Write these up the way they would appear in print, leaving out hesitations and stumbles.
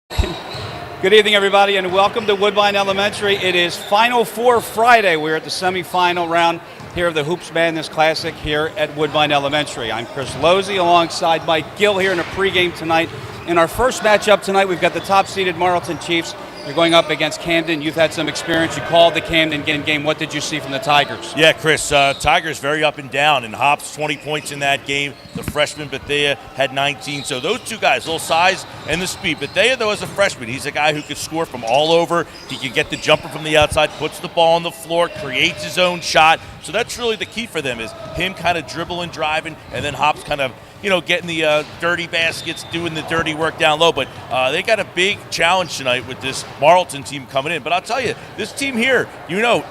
Good evening, everybody, and welcome to Woodbine Elementary. It is Final Four Friday. We're at the semifinal round here of the Hoops Madness Classic here at Woodbine Elementary. I'm Chris Losey alongside Mike Gill here in a pregame tonight. In our first matchup tonight, we've got the top-seeded Marlton Chiefs. You're going up against Camden. You've had some experience. You called the Camden game. What did you see from the Tigers? Yeah, Chris, Tigers very up and down, and Hops 20 points in that game. The freshman Bethea had 19. So those two guys, little size and the speed. Bethea, though, as a freshman, he's a guy who could score from all over. He can get the jumper from the outside, puts the ball on the floor, creates his own shot. So that's really the key for them, is him kind of dribbling, driving, and then Hops kind of, getting the dirty baskets, doing the dirty work down low. But they got a big challenge tonight with this Marlton team coming in. But I'll tell you, this team here,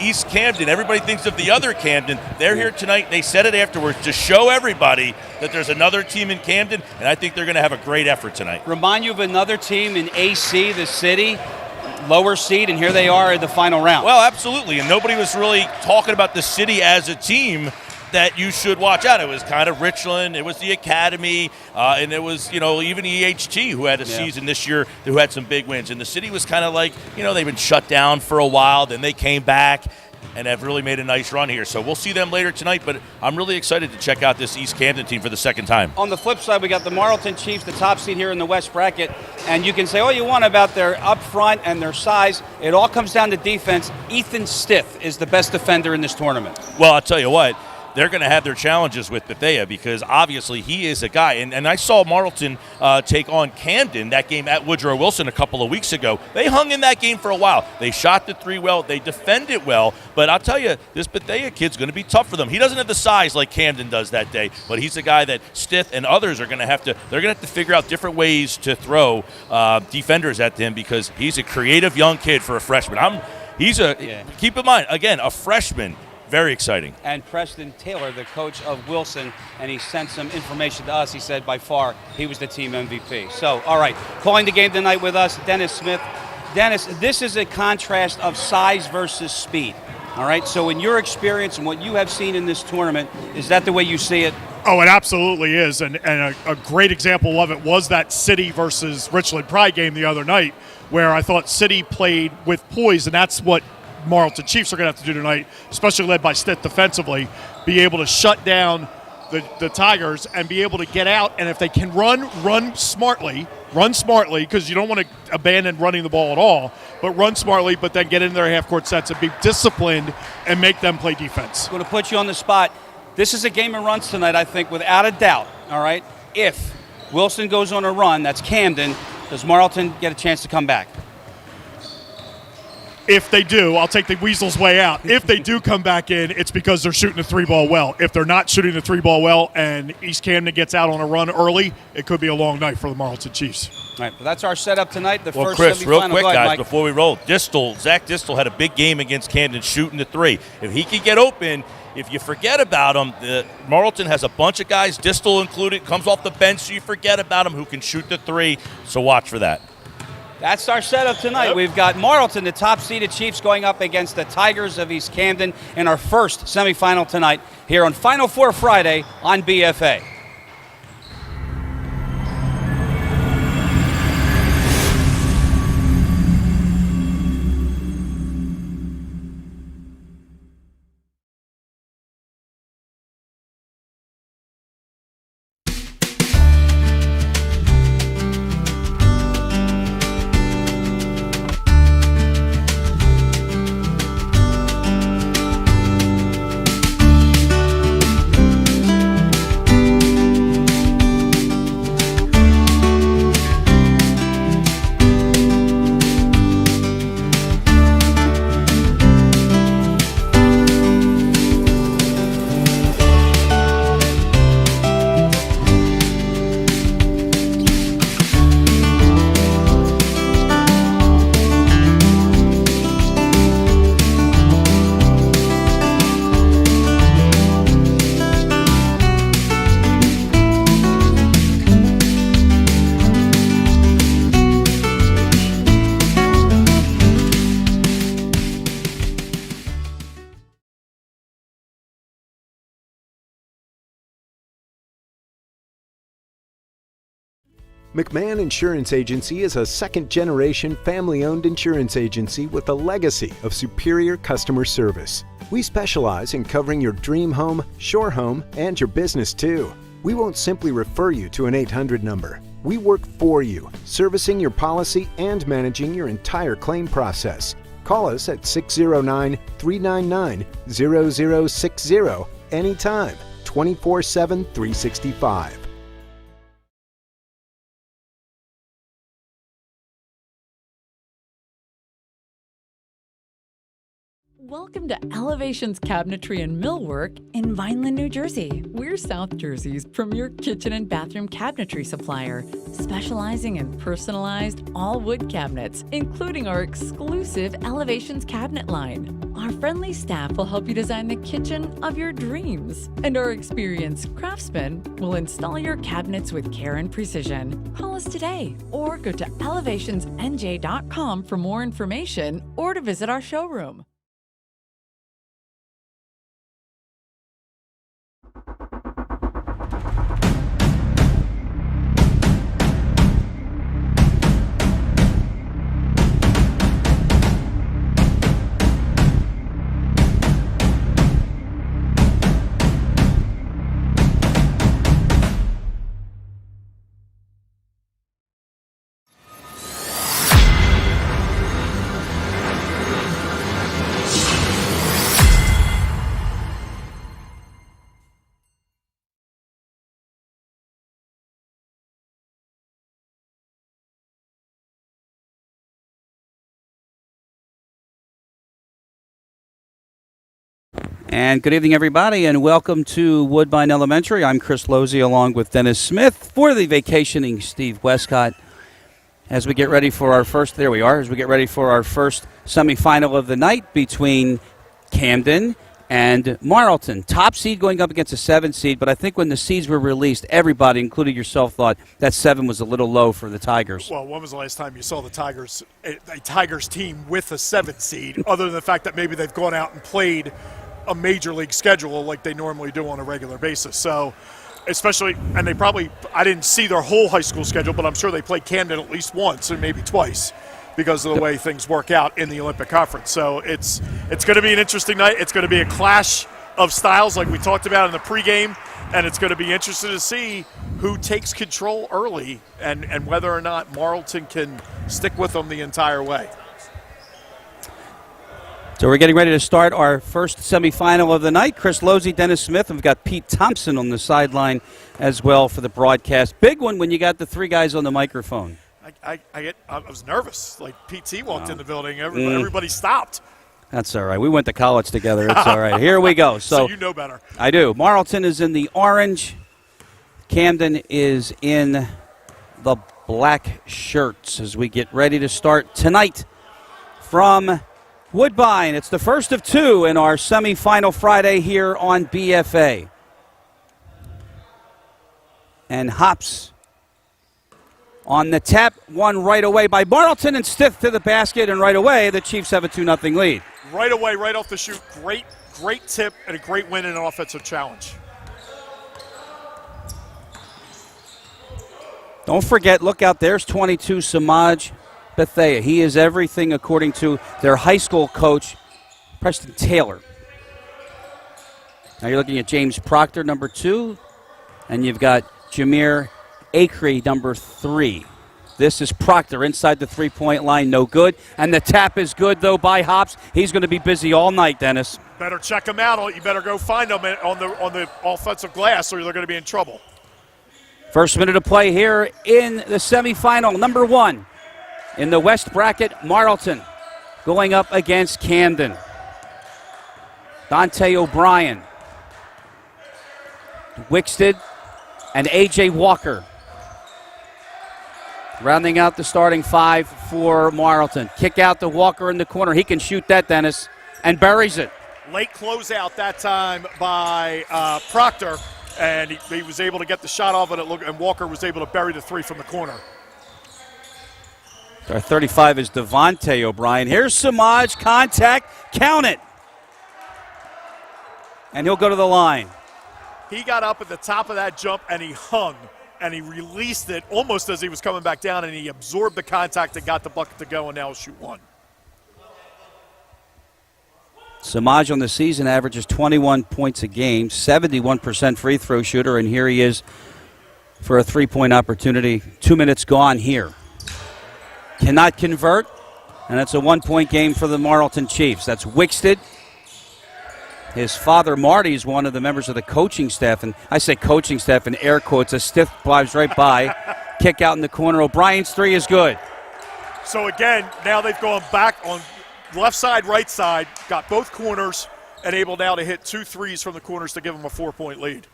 East Camden, everybody thinks of the other Camden. They're here tonight. They said it afterwards to show everybody that there's another team in Camden, and I think they're going to have a great effort tonight. Remind you of another team in AC, the city, lower seed, and here they are in the final round. Well, absolutely, and nobody was really talking about the city as a team that you should watch out. It was kind of Richland, it was the Academy, and it was, even EHT, who had a season this year, who had some big wins. And the city was kind of like, they've been shut down for a while, then they came back and have really made a nice run here. So we'll see them later tonight, but I'm really excited to check out this East Camden team for the second time. On the flip side, we got the Marlton Chiefs, the top seed here in the West bracket, and you can say all you want about their up front and their size. It all comes down to defense. Ethan Stith is the best defender in this tournament. Well, I'll tell you what, they're going to have their challenges with Bethea, because obviously he is a guy. And I saw Marlton take on Camden, that game at Woodrow Wilson a couple of weeks ago. They hung in that game for a while. They shot the three well. They defended well. But I'll tell you, this Bethea kid's going to be tough for them. He doesn't have the size like Camden does that day, but he's a guy that Stith and others are going to have to – they're going to have to figure out different ways to throw defenders at him, because he's a creative young kid for a freshman. Keep in mind, again, a freshman. Very exciting. And Preston Taylor, the coach of Wilson, and he sent some information to us. He said by far he was the team MVP. So, all right, calling the game tonight with us, Dennis Smith. Dennis, this is a contrast of size versus speed. All right, so in your experience and what you have seen in this tournament, is that the way you see it? Oh, it absolutely is. And a great example of it was that City versus Richland Pride game the other night, where I thought City played with poise, and that's what Marlton Chiefs are going to have to do tonight, especially led by Stith defensively, be able to shut down the Tigers and be able to get out. And if they can run smartly, because you don't want to abandon running the ball at all, but run smartly, but then get in their half-court sets and be disciplined and make them play defense. I'm going to put you on the spot. This is a game of runs tonight, I think, without a doubt, all right? If Wilson goes on a run, that's Camden, does Marlton get a chance to come back? If they do, I'll take the Weasel's way out. If they do come back in, it's because they're shooting the three ball well. If they're not shooting the three ball well and East Camden gets out on a run early, it could be a long night for the Marlton Chiefs. All right, well, that's our setup tonight. Well, Chris, real quick, guys, before we roll, Zach Distel had a big game against Camden shooting the three. If he can get open, if you forget about him, Marlton has a bunch of guys, Distel included, comes off the bench, so you forget about him, who can shoot the three. So watch for that. That's our setup tonight. Yep. We've got Marlton, the top-seeded Chiefs, going up against the Tigers of East Camden in our first semifinal tonight here on Final Four Friday on BFA. McMahon Insurance Agency is a second-generation family-owned insurance agency with a legacy of superior customer service. We specialize in covering your dream home, shore home, and your business too. We won't simply refer you to an 800 number. We work for you, servicing your policy and managing your entire claim process. Call us at 609-399-0060 anytime, 24/7, 365. Welcome to Elevations Cabinetry and Millwork in Vineland, New Jersey. We're South Jersey's premier kitchen and bathroom cabinetry supplier, specializing in personalized all-wood cabinets, including our exclusive Elevations cabinet line. Our friendly staff will help you design the kitchen of your dreams, and our experienced craftsmen will install your cabinets with care and precision. Call us today or go to elevationsnj.com for more information or to visit our showroom. And good evening, everybody, and welcome to Woodbine Elementary. I'm Chris Losey along with Dennis Smith for the vacationing Steve Westcott. As we get ready for our first, semifinal of the night between Camden and Marlton. Top seed going up against a 7 seed, but I think when the seeds were released, everybody, including yourself, thought that 7 was a little low for the Tigers. Well, when was the last time you saw the Tigers, a Tigers team with a 7 seed, other than the fact that maybe they've gone out and played a major league schedule like they normally do on a regular basis? So especially, and I didn't see their whole high school schedule, but I'm sure they played Camden at least once and maybe twice because of the way things work out in the Olympic Conference. So it's going to be an interesting night. It's going to be a clash of styles like we talked about in the pregame, and it's going to be interesting to see who takes control early and whether or not Marlton can stick with them the entire way. So we're getting ready to start our first semifinal of the night. Chris Losey, Dennis Smith, and we've got Pete Thompson on the sideline as well for the broadcast. Big one when you got the 3 guys on the microphone. I was nervous. Like PT walked in the building, everybody stopped. That's all right. We went to college together. It's all right. Here we go. So you know better. I do. Marlton is in the orange. Camden is in the black shirts as we get ready to start tonight from Woodbine. It's the first of 2 in our semifinal Friday here on BFA. And Hops on the tap, one right away by Marlton, and stiff to the basket, and right away the Chiefs have a 2-0 lead. Right away, right off the shoot, great tip and a great win in an offensive challenge. Don't forget, look out, there's 22, Samaj Bethea. He is everything according to their high school coach, Preston Taylor. Now you're looking at James Proctor, number 2, and you've got Jameer Acree, number 3. This is Proctor inside the 3-point line, no good. And the tap is good, though, by Hops. He's going to be busy all night, Dennis. Better check him out. You better go find him on the offensive glass, or they're going to be in trouble. First minute of play here in the semifinal. Number 1 in the West bracket, Marlton going up against Camden. Dante O'Brien, Wixted, and A.J. Walker rounding out the starting 5 for Marlton. Kick out to Walker in the corner. He can shoot that, Dennis, and buries it. Late closeout that time by Proctor, and he was able to get the shot off, and Walker was able to bury the 3 from the corner. Our 35 is Devontae O'Brien. Here's Samaj, contact, count it. And he'll go to the line. He got up at the top of that jump, and he hung and he released it almost as he was coming back down, and he absorbed the contact and got the bucket to go, and now he'll shoot one. Samaj on the season averages 21 points a game, 71% free throw shooter, and here he is for a three-point opportunity. 2 minutes gone here. Cannot convert, and it's a one-point game for the Marlton Chiefs. That's Wicksted. His father, Marty, is one of the members of the coaching staff, and I say coaching staff in air quotes. A stiff flies right by. Kick out in the corner. O'Brien's three is good. So again, now they've gone back on left side, right side, got both corners, and able now to hit 2 threes from the corners to give them a 4-point lead.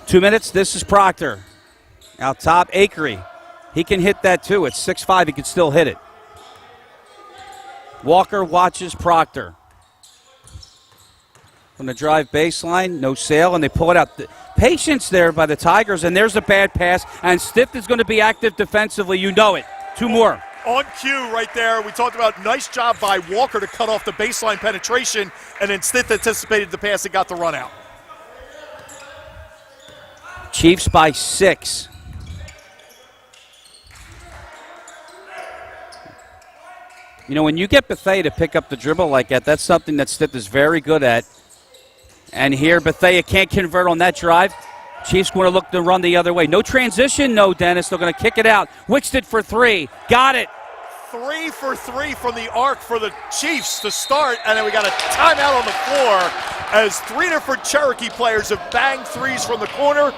2 minutes. This is Proctor. Out top, Akery. He can hit that too. It's 6'5". He can still hit it. Walker watches Proctor. From the drive baseline, no sail, and they pull it out. Patience there by the Tigers, and there's a bad pass, and Stiff is going to be active defensively. You know it. 2 more. On cue right there. We talked about nice job by Walker to cut off the baseline penetration, and then Stiff anticipated the pass and got the run out. Chiefs by 6. You know, when you get Bethea to pick up the dribble like that, that's something that Stiff is very good at. And here, Bethea can't convert on that drive. Chiefs going to look to run the other way. No transition, no, Dennis. They're going to kick it out. Wicksted for 3. Got it. 3 for 3 from the arc for the Chiefs to start, and then we got a timeout on the floor as 3 different Cherokee players have banged threes from the corner.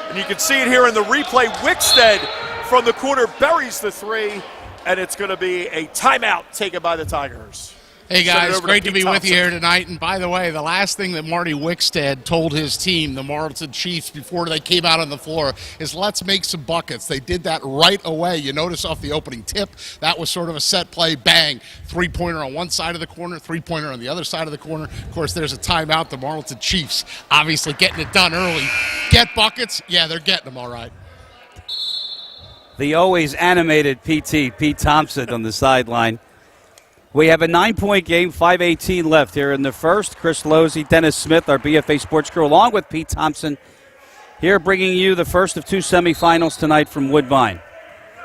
And you can see it here in the replay. Wicksted from the corner buries the 3. And it's going to be a timeout taken by the Tigers. Hey, guys, great to be with you here tonight. And by the way, the last thing that Marty Wickstead told his team, the Marlton Chiefs, before they came out on the floor is let's make some buckets. They did that right away. You notice off the opening tip, that was sort of a set play, bang, three-pointer on one side of the corner, three-pointer on the other side of the corner. Of course, there's a timeout. The Marlton Chiefs obviously getting it done early. Get buckets? Yeah, they're getting them all right. The always animated PT, Pete Thompson, on the sideline. We have a 9-point game, 5:18 left here in the first. Chris Losey, Dennis Smith, our BFA Sports crew, along with Pete Thompson, here bringing you the first of 2 semifinals tonight from Woodbine.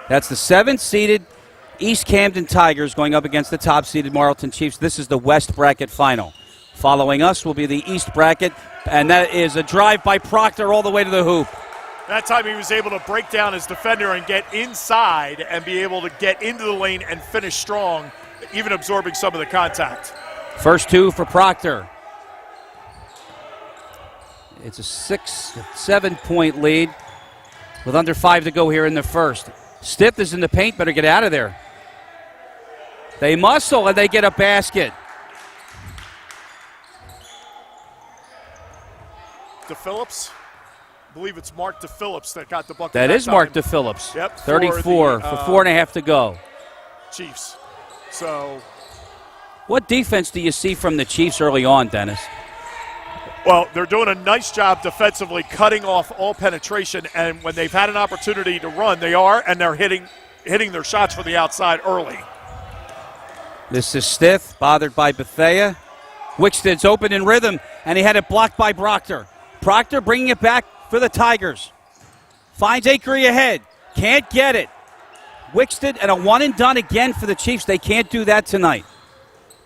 That's the 7th-seeded East Camden Tigers going up against the top-seeded Marlton Chiefs. This is the West bracket final. Following us will be the East bracket, and that is a drive by Proctor all the way to the hoop. That time he was able to break down his defender and get inside and be able to get into the lane and finish strong, even absorbing some of the contact. First 2 for Proctor. It's a 6-7-point lead with under 5 to go here in the first. Stiff is in the paint, better get out of there. They muscle and they get a basket. DePhillips. I believe it's Mark DePhillips that got the bucket. That is Mark DePhillips. Yep. 34 for 4.5 to go. Chiefs. So, what defense do you see from the Chiefs early on, Dennis? well, they're doing a nice job defensively, cutting off all penetration, and when they've had an opportunity to run, they are, and they're hitting their shots from the outside early. This is Stiff, bothered by Bethea. Wickstead's open in rhythm, and he had it blocked by Proctor. Proctor bringing it back for the Tigers. Finds Akery ahead. Can't get it. Wicksted and a one-and-done again for the Chiefs. They can't do that tonight.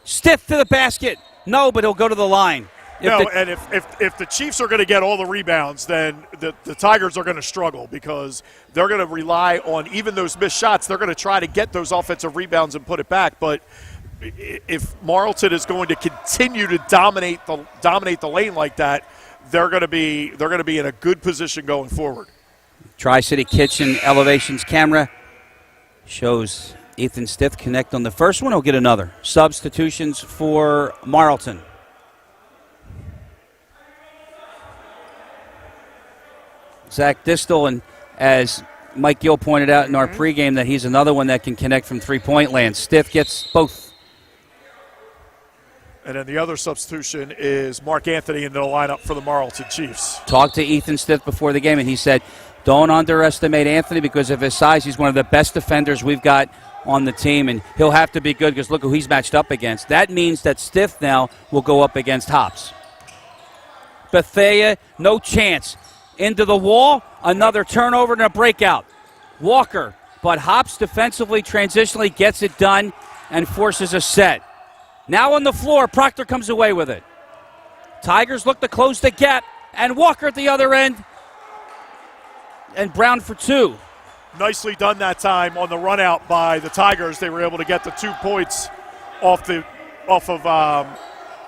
Stiff to the basket. No, but he'll go to the line. If the Chiefs are going to get all the rebounds, then the Tigers are going to struggle because they're going to rely on even those missed shots. They're going to try to get those offensive rebounds and put it back. But if Marlton is going to continue to dominate the lane like that, they're going to be in a good position going forward. Tri-City Kitchen Elevations camera shows Ethan Stiff connect on the first one. He'll get another. Substitutions for Marlton. Zach Distel, and as Mike Gill pointed out in our pregame, that he's another one that can connect from three-point land. Stiff gets both. And then the other substitution is Mark Anthony into the lineup for the Marlton Chiefs. Talked to Ethan Stiff before the game, and he said, don't underestimate Anthony because of his size. He's one of the best defenders we've got on the team, and he'll have to be good because look who he's matched up against. That means that Stiff now will go up against Hops. Bethea, no chance. Into the wall, another turnover and a breakout. Walker, but Hops defensively, transitionally gets it done and forces a set. Now on the floor, Proctor comes away with it. Tigers look to close the gap, and Walker at the other end, and Brown for two. Nicely done that time on the run out by the Tigers. They were able to get the 2 points off of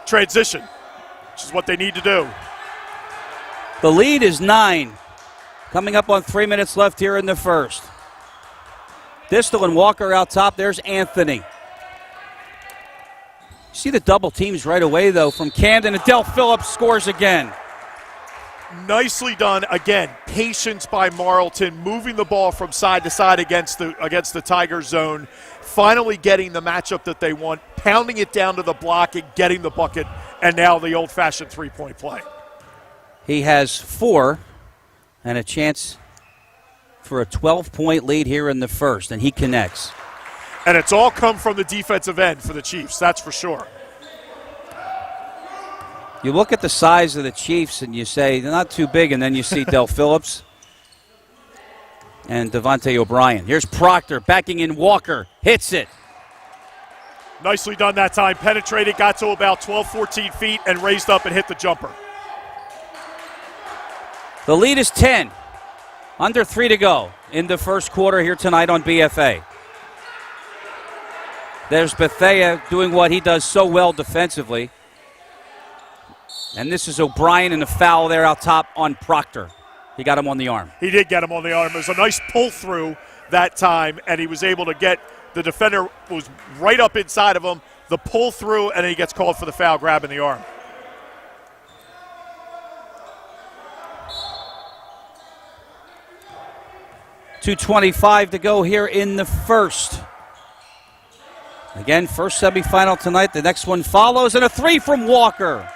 transition, which is what they need to do. The lead is 9. Coming up on 3 minutes left here in the first. Distel and Walker out top. There's Anthony. See the double teams right away, though, from Camden. And Del Phillips scores again. Nicely done. Again, patience by Marlton, moving the ball from side to side against the Tiger zone, finally getting the matchup that they want, pounding it down to the block and getting the bucket, and now the old-fashioned three-point play. He has 4 and a chance for a 12-point lead here in the first, and he connects. And it's all come from the defensive end for the Chiefs, that's for sure. You look at the size of the Chiefs and you say they're not too big, and then you see Del Phillips and Devontae O'Brien. Here's Proctor backing in Walker. Hits it. Nicely done that time. Penetrated, got to about 12, 14 feet, and raised up and hit the jumper. The lead is 10. Under 3 to go in the first quarter here tonight on BFA. There's Bethea doing what he does so well defensively. And this is O'Brien and the foul there out top on Proctor. He got him on the arm. He did get him on the arm. It was a nice pull through that time, and he was able to get the defender was right up inside of him, the pull through, and he gets called for the foul, grabbing the arm. .225 to go here in the first. Again, first semifinal tonight. The next one follows, and a 3 from Walker.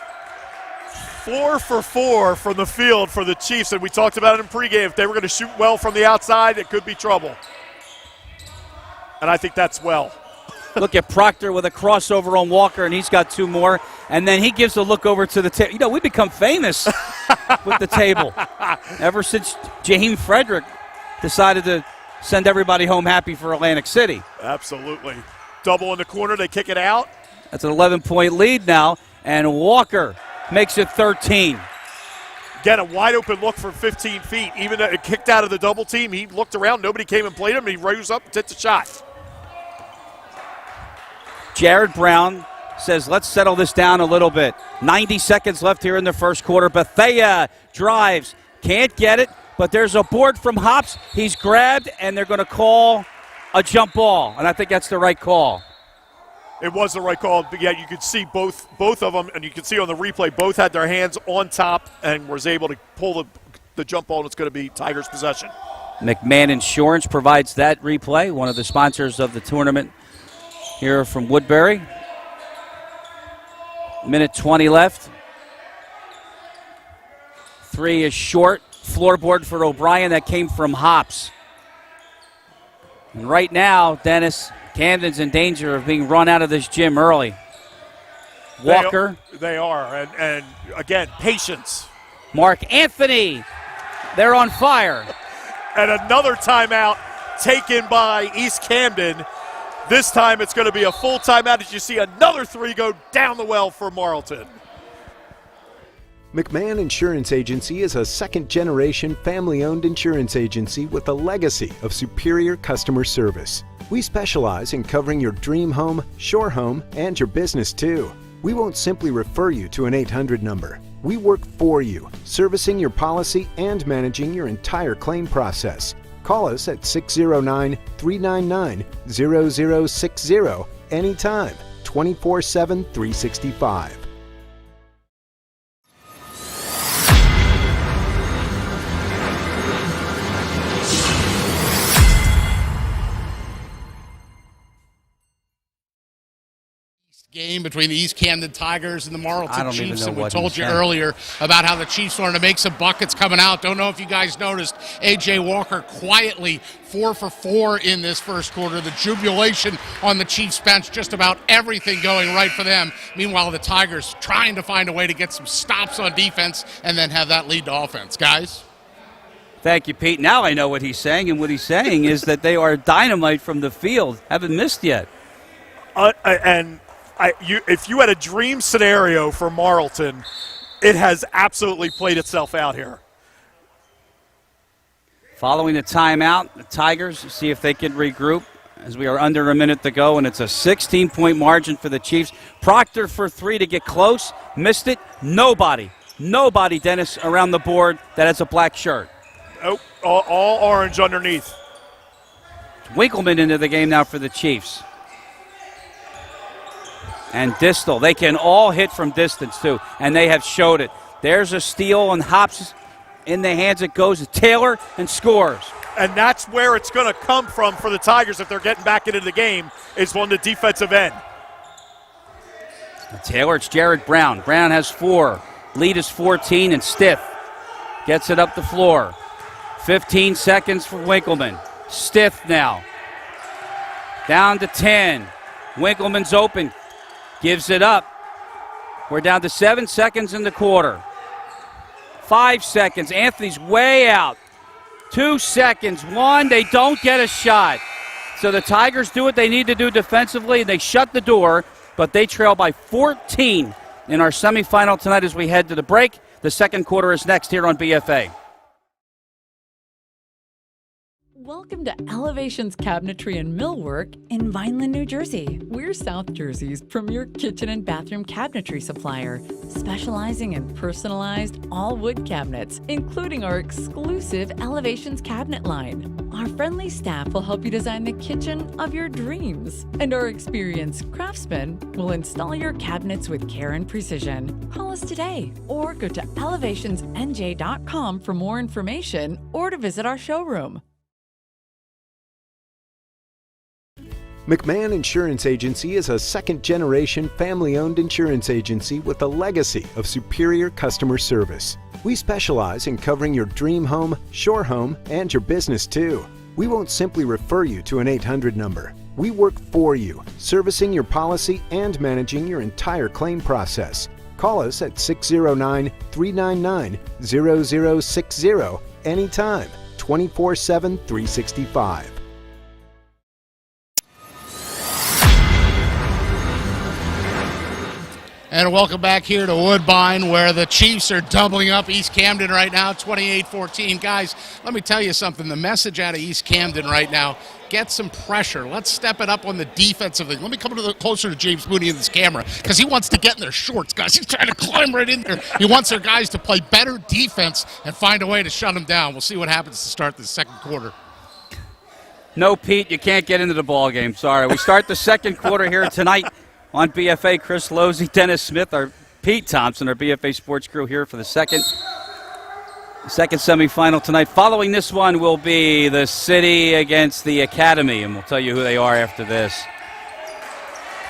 4 for 4 from the field for the Chiefs, and we talked about it in pregame. If they were going to shoot well from the outside, it could be trouble. And I think that's well. Look at Proctor with a crossover on Walker, and he's got 2 more. And then he gives a look over to the table. You know, we've become famous with the table ever since James Frederick decided to send everybody home happy for Atlantic City. Absolutely. Double in the corner, they kick it out. That's an 11-point lead now, and Walker makes it 13. Again, a wide open look from 15 feet. Even though it kicked out of the double team, he looked around, nobody came and played him, and he rose up and hit the shot. Jared Brown says, let's settle this down a little bit. 90 seconds left here in the first quarter. Bethea drives, can't get it, but there's a board from Hops. He's grabbed, and they're going to call a jump ball, and I think that's the right call. It was the right call, but yeah, you could see both of them, and you can see on the replay, both had their hands on top and was able to pull the jump ball, and it's going to be Tigers' possession. McMahon Insurance provides that replay, one of the sponsors of the tournament here from Woodbury. Minute 20 left. 3 is short. Floorboard for O'Brien. That came from Hops. And right now, Dennis, Camden's in danger of being run out of this gym early. Walker. They are. And again, patience. Mark Anthony. They're on fire. And another timeout taken by East Camden. This time it's going to be a full timeout as you see another 3 go down the well for Marlton. McMahon Insurance Agency is a second-generation family-owned insurance agency with a legacy of superior customer service. We specialize in covering your dream home, shore home, and your business too. We won't simply refer you to an 800 number. We work for you, servicing your policy and managing your entire claim process. Call us at 609-399-0060 anytime, 24/7, 365. Game between the East Camden Tigers and the I Marlton don't even Chiefs, know and we what told he's you saying. earlier about how the Chiefs wanted to make some buckets coming out. Don't know if you guys noticed, A.J. Walker quietly 4 for 4 in this first quarter. The jubilation on the Chiefs bench, just about everything going right for them. Meanwhile, the Tigers trying to find a way to get some stops on defense and then have that lead to offense. Guys? Thank you, Pete. Now I know what he's saying, and what he's saying is that they are dynamite from the field. Haven't missed yet. If you had a dream scenario for Marlton, it has absolutely played itself out here. Following the timeout, the Tigers see if they can regroup as we are under a minute to go, and it's a 16-point margin for the Chiefs. Proctor for 3 to get close. Missed it. Nobody, Dennis, around the board that has a black shirt. Oh, all orange underneath. Winkleman into the game now for the Chiefs. And Distal. They can all hit from distance, too, and they have showed it. There's a steal, and Hops in the hands it goes to Taylor and scores. And that's where it's going to come from for the Tigers if they're getting back into the game, is on the defensive end. Taylor, it's Jared Brown. Brown has 4. Lead is 14, and Stiff gets it up the floor. 15 seconds for Winkleman. Stiff now. Down to 10. Winkleman's open. Gives it up. We're down to 7 seconds in the quarter. 5 seconds. Anthony's way out. 2 seconds. 1. They don't get a shot. So the Tigers do what they need to do defensively. They shut the door, but they trail by 14 in our semifinal tonight as we head to the break. The second quarter is next here on BFA. Welcome to Elevations Cabinetry and Millwork in Vineland, New Jersey. We're South Jersey's premier kitchen and bathroom cabinetry supplier, specializing in personalized all-wood cabinets, including our exclusive Elevations cabinet line. Our friendly staff will help you design the kitchen of your dreams, and our experienced craftsmen will install your cabinets with care and precision. Call us today or go to elevationsnj.com for more information or to visit our showroom. McMahon Insurance Agency is a second-generation family-owned insurance agency with a legacy of superior customer service. We specialize in covering your dream home, shore home, and your business too. We won't simply refer you to an 800 number. We work for you, servicing your policy and managing your entire claim process. Call us at 609-399-0060 anytime, 24/7, 365. And welcome back here to Woodbine, where the Chiefs are doubling up East Camden right now, 28-14. Guys, let me tell you something. The message out of East Camden right now, get some pressure. Let's step it up on the defensive thing. Let me come closer to James Mooney in this camera, because he wants to get in their shorts, guys. He's trying to climb right in there. He wants their guys to play better defense and find a way to shut them down. We'll see what happens to start the second quarter. No, Pete, you can't get into the ball game. Sorry. We start the second quarter here tonight on BFA. Chris Losey, Dennis Smith, our Pete Thompson, our BFA sports crew here for the second semifinal tonight. Following this one will be the City against the Academy, and we'll tell you who they are after this.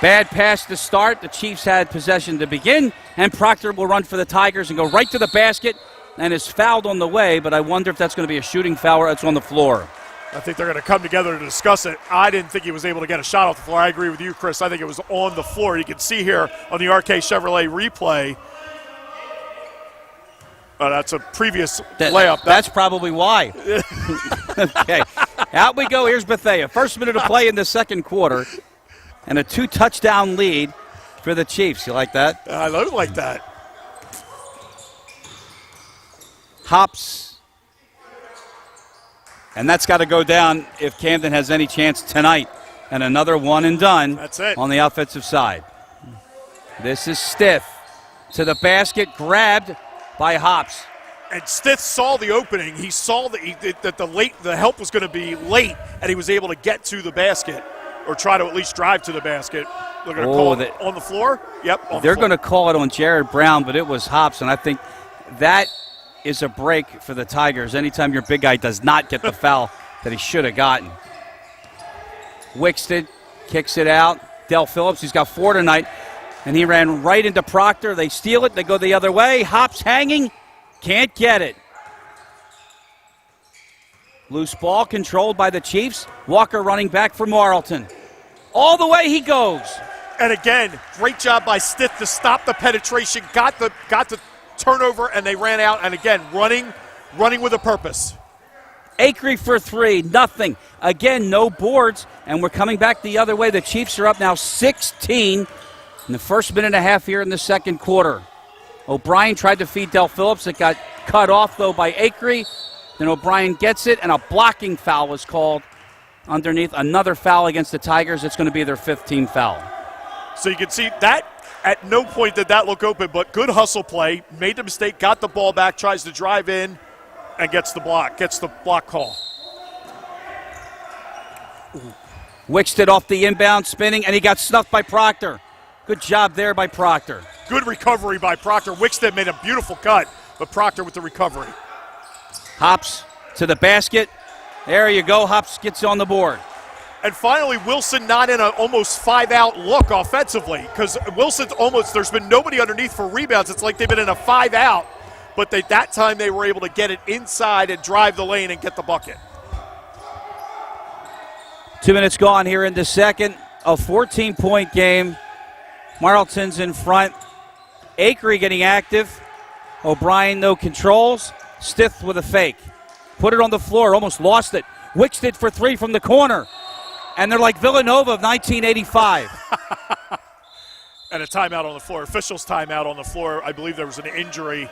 Bad pass to start. The Chiefs had possession to begin, and Proctor will run for the Tigers and go right to the basket and is fouled on the way, but I wonder if that's going to be a shooting foul or it's on the floor. I think they're going to come together to discuss it. I didn't think he was able to get a shot off the floor. I agree with you, Chris. I think it was on the floor. You can see here on the RK Chevrolet replay. That's a previous layup. That's probably why. Okay, out we go. Here's Bethea. First minute of play in the second quarter, and a 2-touchdown lead for the Chiefs. You like that? I like that. Hops. And that's got to go down if Camden has any chance tonight. And another one and done. That's it. On the offensive side. This is Stiff. To the basket, grabbed by Hops. And Stiff saw the opening. He saw that the help was going to be late, and he was able to get to the basket or try to at least drive to the basket. They're going to call it on the floor? Yep, they're going to call it on Jared Brown, but it was Hops, and I think that is a break for the Tigers anytime your big guy does not get the foul that he should have gotten. Wixted kicks it out. Del Phillips. He's got 4 tonight, and he ran right into Proctor. They steal it. They go the other way. Hops hanging. Can't get it. Loose ball controlled by the Chiefs. Walker running back for Marlton. All the way he goes. And again, great job by Stith to stop the penetration, got the turnover, and they ran out. And again, running with a purpose. Acree for 3, nothing. Again, no boards, and we're coming back the other way. The Chiefs are up now 16 in the first minute and a half here in the second quarter. O'Brien tried to feed Del Phillips. It got cut off, though, by Acree. Then O'Brien gets it, and a blocking foul was called underneath. Another foul against the Tigers. It's going to be their 15th foul. So you can see that at no point did that look open, but good hustle play. Made the mistake, got the ball back, tries to drive in, and gets the block call. Wicksted off the inbound, spinning, and he got snuffed by Proctor. Good job there by Proctor. Good recovery by Proctor. Wicksted made a beautiful cut, but Proctor with the recovery. Hops to the basket. There you go. Hops gets on the board. And finally, Wilson not in an almost 5-out look offensively, because Wilson's there's been nobody underneath for rebounds. It's like they've been in a 5-out, but that time they were able to get it inside and drive the lane and get the bucket. 2 minutes gone here in the second. A 14-point game. Marlton's in front. Acree getting active. O'Brien, no controls. Stith with a fake. Put it on the floor, almost lost it. Wicksted for 3 from the corner. And they're like Villanova of 1985. And a timeout on the floor. Officials timeout on the floor. I believe there was an injury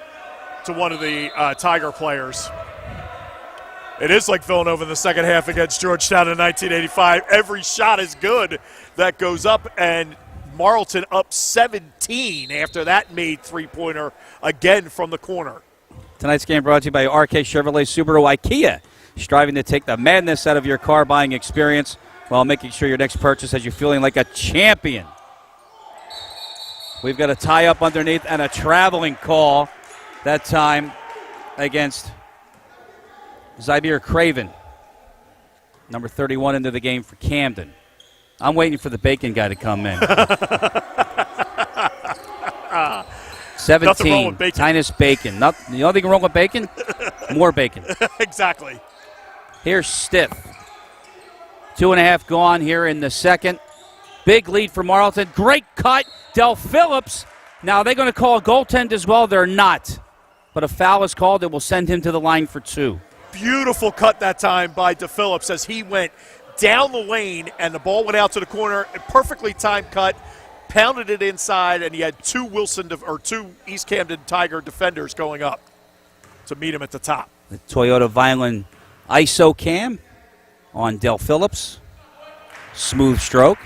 to one of the Tiger players. It is like Villanova in the second half against Georgetown in 1985. Every shot is good that goes up, and Marlton up 17 after that made three-pointer again from the corner. Tonight's game brought to you by RK Chevrolet Subaru IKEA, striving to take the madness out of your car buying experience while making sure your next purchase has you feeling like a champion. We've got a tie-up underneath and a traveling call that time against Zybeer Craven, number 31 into the game for Camden. I'm waiting for the bacon guy to come in. 17, Tinus Bacon. The only thing wrong with bacon? More bacon. Exactly. Here's Stith. 2.5 gone here in the second. Big lead for Marlton. Great cut. Del Phillips. Now, are they going to call a goaltend as well? They're not. But a foul is called that will send him to the line for 2. Beautiful cut that time by DePhillips as he went down the lane and the ball went out to the corner. A perfectly timed cut, pounded it inside, and he had two East Camden Tiger defenders going up to meet him at the top. The Toyota Vineland ISO cam on Del Phillips. Smooth stroke.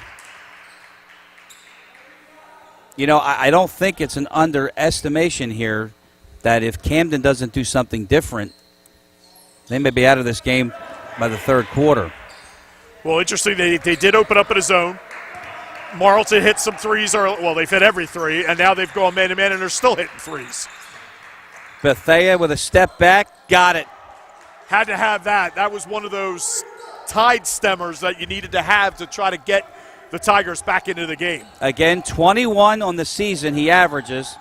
You know, I don't think it's an underestimation here that if Camden doesn't do something different, they may be out of this game by the third quarter. Well, interesting, they did open up in a zone. Marlton hit some threes, they've hit every three, and now they've gone man-to-man, and they're still hitting threes. Bethea with a step back, got it. Had to have that. That was one of those tide stemmers that you needed to have to try to get the Tigers back into the game. Again, 21 on the season he averages.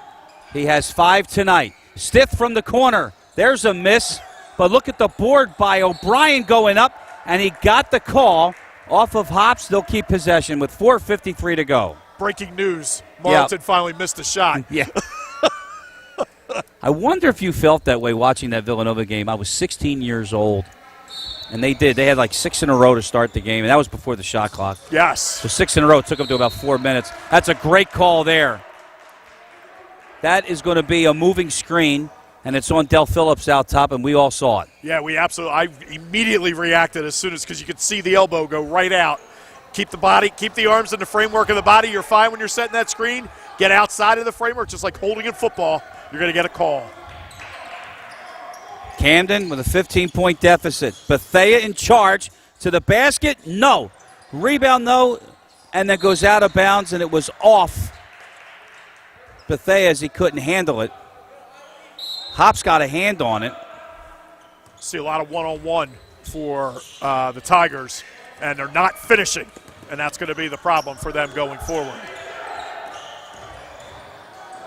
He has 5 tonight. Stith from the corner. There's a miss. But look at the board by O'Brien going up, and he got the call off of Hops. They'll keep possession with 4:53 to go. Breaking news. Marlton finally missed a shot. Yeah. I wonder if you felt that way watching that Villanova game. I was 16 years old, and they did. They had like 6 in a row to start the game, and that was before the shot clock. Yes. So 6 in a row took them to about 4 minutes. That's a great call there. That is going to be a moving screen. And it's on Del Phillips out top, and we all saw it. Yeah, I immediately reacted as soon as, because you could see the elbow go right out. Keep the arms in the framework of the body. You're fine when you're setting that screen. Get outside of the framework, just like holding in football. You're going to get a call. Camden with a 15-point deficit. Bethea in charge to the basket. No. Rebound, no. And then goes out of bounds, and it was off Bethea as he couldn't handle it. Hops got a hand on it. See a lot of one-on-one for the Tigers, and they're not finishing. and that's going to be the problem for them going forward.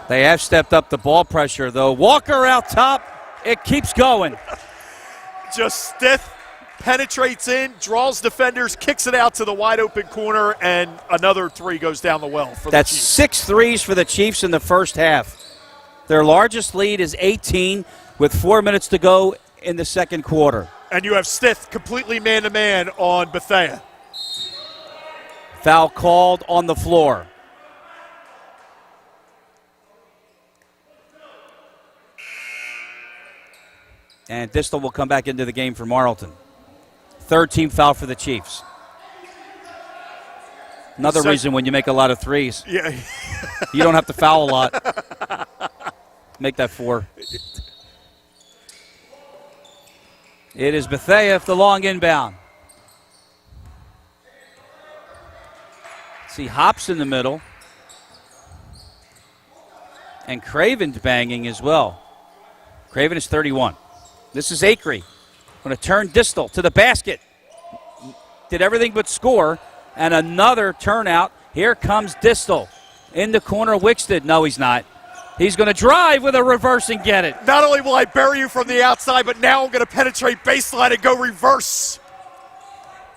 They have stepped up the ball pressure, though. Walker out top. It keeps going. Just stiff, penetrates in, draws defenders, kicks it out to the wide open corner, and another three goes down the well for That's the Chiefs. 6 threes for the Chiefs in the first half. Their largest lead is 18 with 4 minutes to go in the second quarter. And you have Stith completely man-to-man on Bethea. Foul called on the floor. And Distal will come back into the game for Marlton. Third team foul for the Chiefs. Another reason when you make a lot of threes. Yeah. You don't have to foul a lot. Make that 4. It is Bethea for the long inbound. See Hops in the middle. And Craven's banging as well. Craven is 31. This is Acree. Going to turn Distal to the basket. Did everything but score. And another turnout. Here comes Distal. In the corner, Wicksted. No, he's not. He's going to drive with a reverse and get it. Not only will I bury you from the outside, but now I'm going to penetrate baseline and go reverse.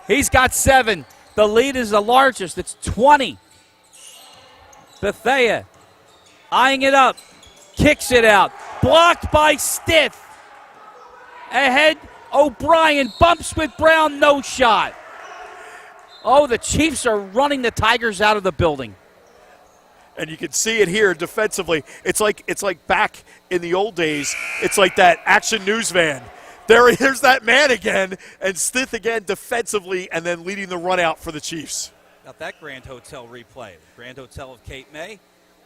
He's got 7. The lead is the largest. It's 20. Bethea eyeing it up. Kicks it out. Blocked by Stiff. Ahead, O'Brien bumps with Brown. No shot. Oh, the Chiefs are running the Tigers out of the building. And you can see it here defensively. It's like back in the old days. It's like that Action News van. Here's that man again, and Stith again defensively, and then leading the run out for the Chiefs. Got that Grand Hotel replay. Grand Hotel of Cape May,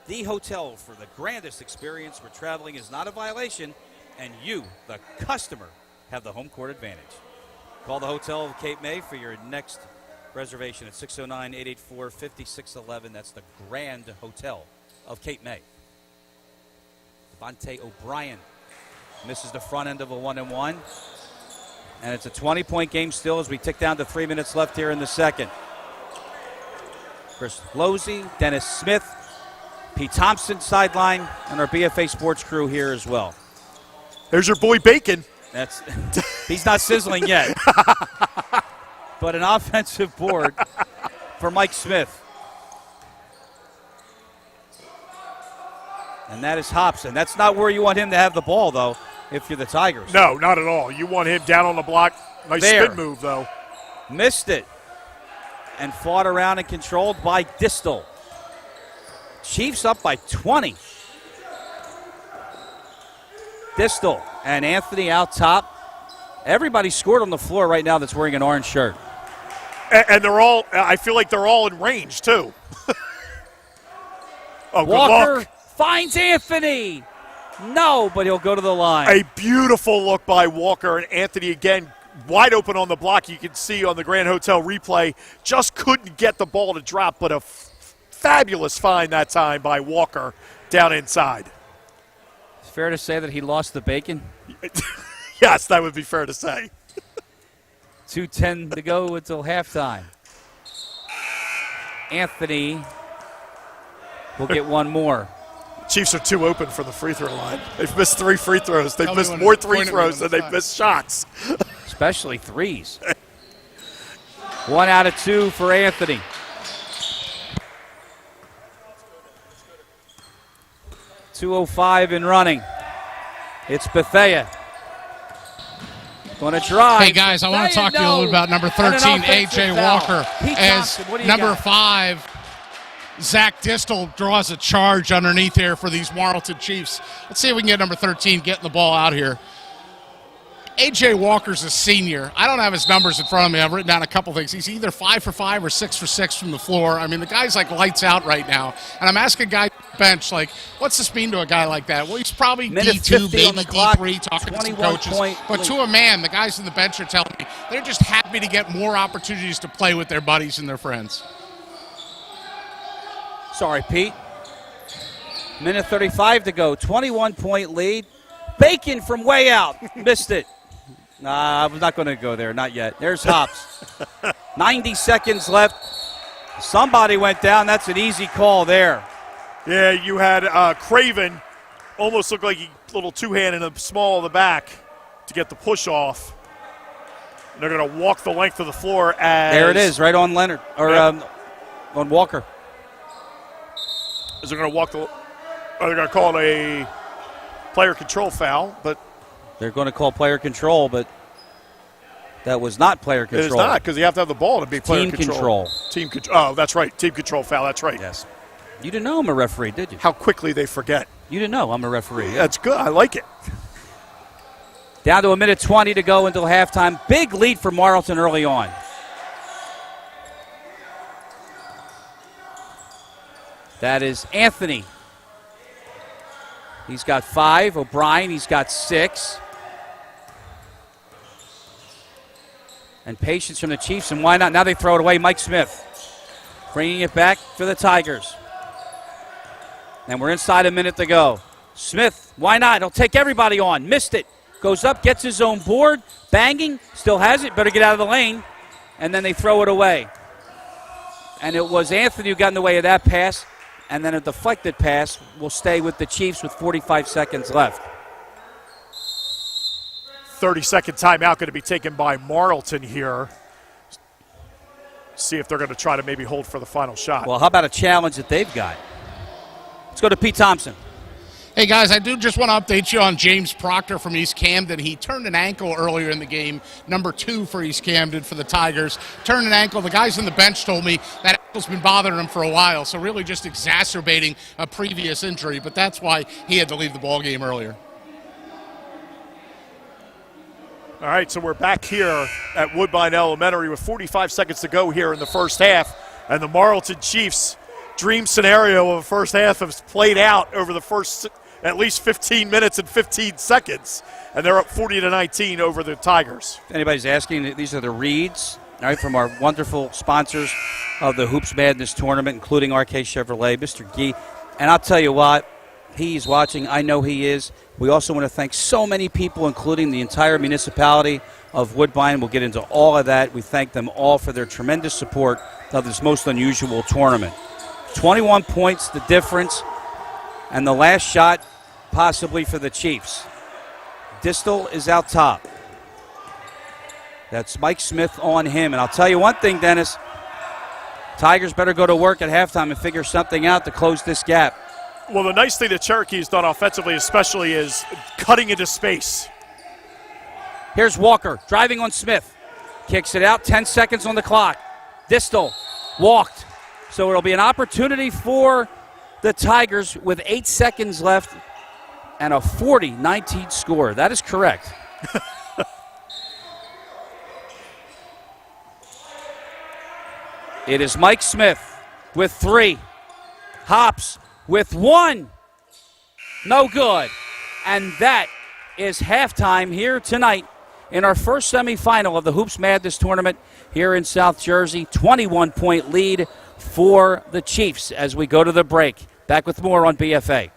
the hotel for the grandest experience where traveling is not a violation, and you, the customer, have the home court advantage. Call the Hotel of Cape May for your next reservation at 609-884-5611. That's the Grand Hotel of Cape May. Devontae O'Brien misses the front end of a 1-and-1. And it's a 20-point game still as we tick down to 3 minutes left here in the second. Chris Losey, Dennis Smith, Pete Thompson sideline, and our BFA Sports crew here as well. There's your boy Bacon. He's not sizzling yet. But an offensive board for Mike Smith. And that is Hobson. That's not where you want him to have the ball, though, if you're the Tigers. No, not at all. You want him down on the block. Nice spin move, though. Missed it. And fought around and controlled by Distal. Chiefs up by 20. Distal and Anthony out top. Everybody scored on the floor right now that's wearing an orange shirt. And they're all, I feel like they're all in range, too. Oh, Walker finds Anthony. No, but he'll go to the line. A beautiful look by Walker, and Anthony again wide open on the block. You can see on the Grand Hotel replay, just couldn't get the ball to drop, but a fabulous find that time by Walker down inside. It's fair to say that he lost the bacon? Yes, that would be fair to say. 2:10 to go until halftime. Anthony will get one more. Chiefs are too open for the free throw line. They've missed 3 free throws. They've missed more 3 throws than they've missed shots. Especially threes. 1 out of 2 for Anthony. .205 in running. It's Bethea. Going to drive. Hey, guys, I want to talk to you a little bit about number 13, A.J. Walker. As number 5, Zach Distal draws a charge underneath here for these Marlton Chiefs. Let's see if we can get number 13 getting the ball out here. A.J. Walker's a senior. I don't have his numbers in front of me. I've written down a couple things. He's either 5 for 5 or 6 for 6 from the floor. I mean, the guy's like lights out right now. And I'm asking a guy bench, like, what's this mean to a guy like that? Well, he's probably D2, maybe D3, talking to some coaches. But to a man, the guys in the bench are telling me they're just happy to get more opportunities to play with their buddies and their friends. Sorry, Pete. Minute 35 to go. 21-point lead. Bacon from way out. Missed it. Nah, I was not going to go there. Not yet. There's Hops. 90 seconds left. Somebody went down. That's an easy call there. Yeah, you had Craven almost looked like a little two-hand in the small of the back to get the push off. And they're going to walk the length of the floor as... There it is, right on Leonard, or on Walker. Is they're going to walk the... Or they're going to call it a player control foul, but... They're going to call player control, but that was not player control. It is not, because you have to have the ball to be player control. Team control. Oh, that's right. Team control foul. That's right. Yes. You didn't know I'm a referee, did you? How quickly they forget. You didn't know I'm a referee. Yeah. That's good. I like it. Down to 1:20 to go until halftime. Big lead for Marlton early on. That is Anthony. He's got 5. O'Brien, he's got 6. And patience from the Chiefs, and why not? Now they throw it away. Mike Smith bringing it back for the Tigers. And we're inside a minute to go. Smith, why not? He'll take everybody on. Missed it. Goes up, gets his own board. Banging, still has it. Better get out of the lane. And then they throw it away. And it was Anthony who got in the way of that pass. And then a deflected pass will stay with the Chiefs with 45 seconds left. 30-second timeout going to be taken by Marlton here. See if they're going to try to maybe hold for the final shot. Well, how about a challenge that they've got? Let's go to Pete Thompson. Hey, guys, I do just want to update you on James Proctor from East Camden. He turned an ankle earlier in the game, number 2 for East Camden for the Tigers. Turned an ankle. The guys on the bench told me that ankle's been bothering him for a while, so really just exacerbating a previous injury, but that's why he had to leave the ball game earlier. All right, so we're back here at Woodbine Elementary with 45 seconds to go here in the first half, and the Marlton Chiefs' dream scenario of the first half has played out over the first at least 15 minutes and 15 seconds, and they're up 40-19 over the Tigers. If anybody's asking, these are the reads, all right, from our wonderful sponsors of the Hoops Madness tournament, including RK Chevrolet, Mr. Gee. And I'll tell you what, he's watching. I know he is. We also want to thank so many people, including the entire municipality of Woodbine. We'll get into all of that. We thank them all for their tremendous support of this most unusual tournament. 21 points, the difference, and the last shot possibly for the Chiefs. Distal is out top. That's Mike Smith on him. And I'll tell you one thing, Dennis. Tigers better go to work at halftime and figure something out to close this gap. Well, the nice thing that Cherokee's done offensively especially is cutting into space. Here's Walker driving on Smith. Kicks it out, 10 seconds on the clock. Distal walked. So it'll be an opportunity for the Tigers with 8 seconds left and a 40-19 score. That is correct. It is Mike Smith with 3. Hops with 1. No good. And that is halftime here tonight in our first semifinal of the Hoops Madness tournament here in South Jersey. 21-point lead for the Chiefs as we go to the break. Back with more on BFA.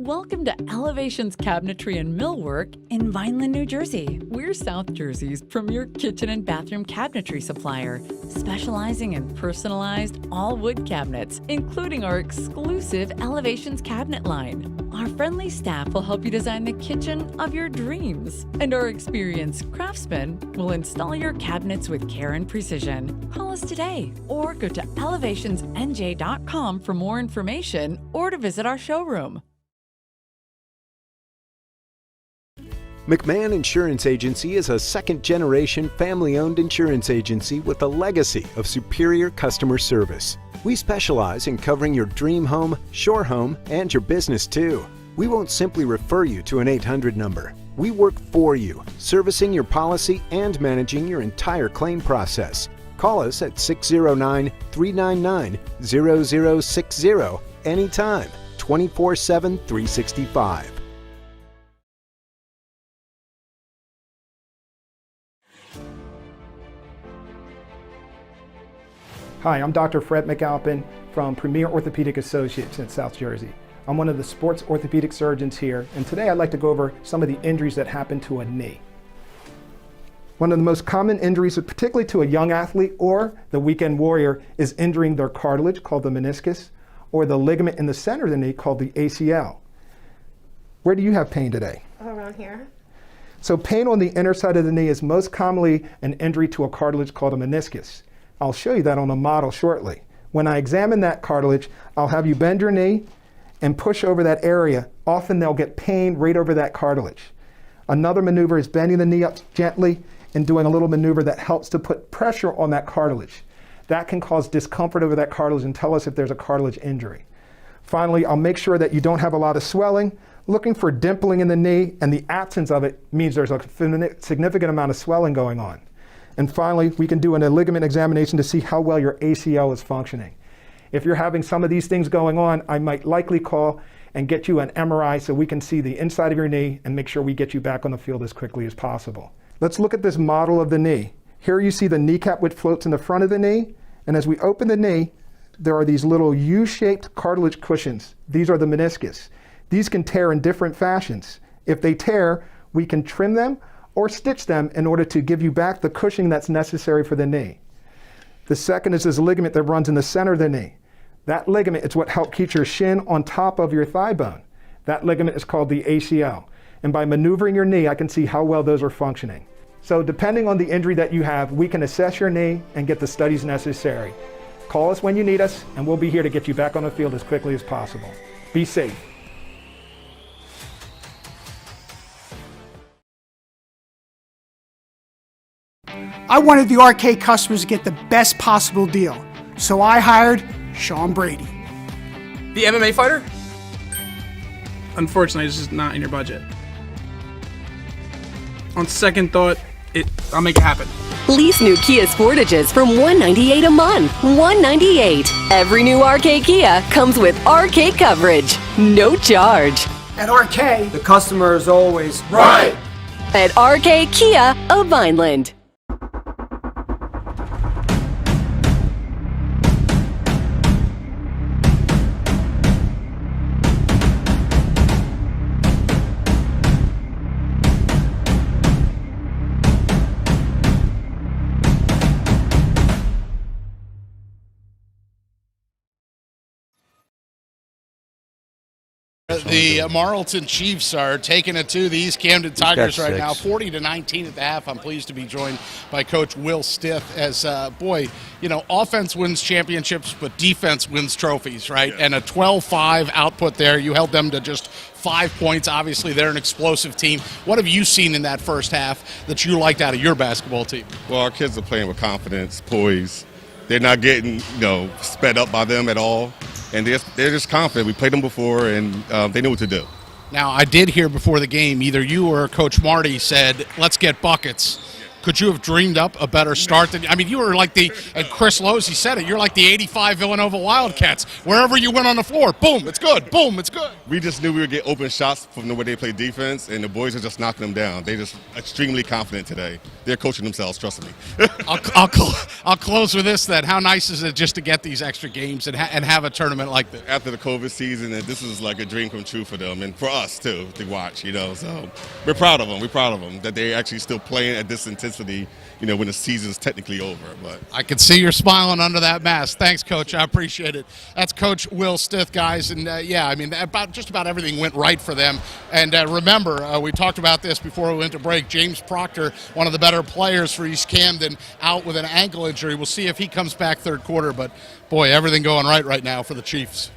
Welcome to Elevations Cabinetry and Millwork in Vineland, New Jersey. We're South Jersey's premier kitchen and bathroom cabinetry supplier, specializing in personalized all-wood cabinets, including our exclusive Elevations cabinet line. Our friendly staff will help you design the kitchen of your dreams, and our experienced craftsmen will install your cabinets with care and precision. Call us today or go to elevationsnj.com for more information or to visit our showroom. McMahon Insurance Agency is a second-generation family-owned insurance agency with a legacy of superior customer service. We specialize in covering your dream home, shore home, and your business too. We won't simply refer you to an 800 number. We work for you, servicing your policy and managing your entire claim process. Call us at 609-399-0060 anytime, 24/7, 365. Hi, I'm Dr. Fred McAlpin from Premier Orthopaedic Associates in South Jersey. I'm one of the sports orthopedic surgeons here, and today I'd like to go over some of the injuries that happen to a knee. One of the most common injuries, particularly to a young athlete or the weekend warrior, is injuring their cartilage, called the meniscus, or the ligament in the center of the knee, called the ACL. Where do you have pain today? Around here. So pain on the inner side of the knee is most commonly an injury to a cartilage called a meniscus. I'll show you that on a model shortly. When I examine that cartilage, I'll have you bend your knee and push over that area. Often they'll get pain right over that cartilage. Another maneuver is bending the knee up gently and doing a little maneuver that helps to put pressure on that cartilage. That can cause discomfort over that cartilage and tell us if there's a cartilage injury. Finally, I'll make sure that you don't have a lot of swelling. Looking for dimpling in the knee, and the absence of it means there's a significant amount of swelling going on. And finally, we can do a ligament examination to see how well your ACL is functioning. If you're having some of these things going on, I might likely call and get you an MRI so we can see the inside of your knee and make sure we get you back on the field as quickly as possible. Let's look at this model of the knee. Here you see the kneecap which floats in the front of the knee, and as we open the knee, there are these little U-shaped cartilage cushions. These are the meniscus. These can tear in different fashions. If they tear, we can trim them or stitch them in order to give you back the cushioning that's necessary for the knee. The second is this ligament that runs in the center of the knee. That ligament is what helps keep your shin on top of your thigh bone. That ligament is called the ACL. And by maneuvering your knee, I can see how well those are functioning. So depending on the injury that you have, we can assess your knee and get the studies necessary. Call us when you need us, and we'll be here to get you back on the field as quickly as possible. Be safe. I wanted the RK customers to get the best possible deal, so I hired Sean Brady. The MMA fighter? Unfortunately, this is not in your budget. On second thought, I'll make it happen. Lease new Kia Sportages from $198 a month. $198. Every new RK Kia comes with RK coverage. No charge. At RK, The customer is always right. At RK Kia of Vineland. The Marlton Chiefs are taking it to the East Camden Tigers right now, 40-19 at the half. I'm pleased to be joined by Coach Will Stith as, offense wins championships, but defense wins trophies, right? Yeah. And a 12-5 output there. You held them to just 5 points. Obviously, they're an explosive team. What have you seen in that first half that you liked out of your basketball team? Well, our kids are playing with confidence, poise. They're not getting, sped up by them at all. And they're just confident. We played them before, and they knew what to do. Now, I did hear before the game, either you or Coach Marty said, let's get buckets. Could you have dreamed up a better start than? I mean, you were like and Chris Losey said it. You're like the '85 Villanova Wildcats. Wherever you went on the floor, boom, it's good. Boom, it's good. We just knew we would get open shots from the way they play defense, and the boys are just knocking them down. They're just extremely confident today. They're coaching themselves, trust me. I'll close with this then. How nice is it just to get these extra games and have a tournament like this? After the COVID season, and this is like a dream come true for them and for us too to watch. So we're proud of them. We're proud of them that they're actually still playing at this intensity. When the season's technically over. But I can see you're smiling under that mask. Thanks, Coach. I appreciate it. That's Coach Will Stith, guys. And, just about everything went right for them. And remember, we talked about this before we went to break. James Proctor, one of the better players for East Camden, out with an ankle injury. We'll see if he comes back third quarter. But, boy, everything going right now for the Chiefs.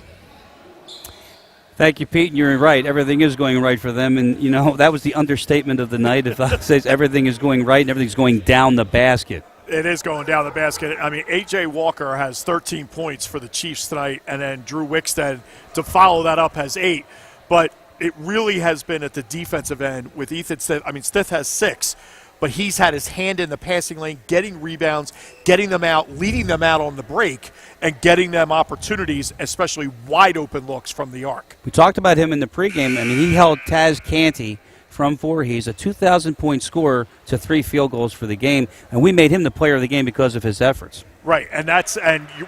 Thank you, Pete. And you're right. Everything is going right for them. And, that was the understatement of the night. If I say everything is going right and everything's going down the basket. It is going down the basket. I mean, A.J. Walker has 13 points for the Chiefs tonight, and then Drew Wickstead, to follow that up, has 8. But it really has been at the defensive end with Ethan Stith. I mean, Stith has 6. But he's had his hand in the passing lane, getting rebounds, getting them out, leading them out on the break, and getting them opportunities, especially wide-open looks from the arc. We talked about him in the pregame. I mean, he held Taz Canty from 4. He's a 2,000-point scorer to 3 field goals for the game, and we made him the player of the game because of his efforts. Right, and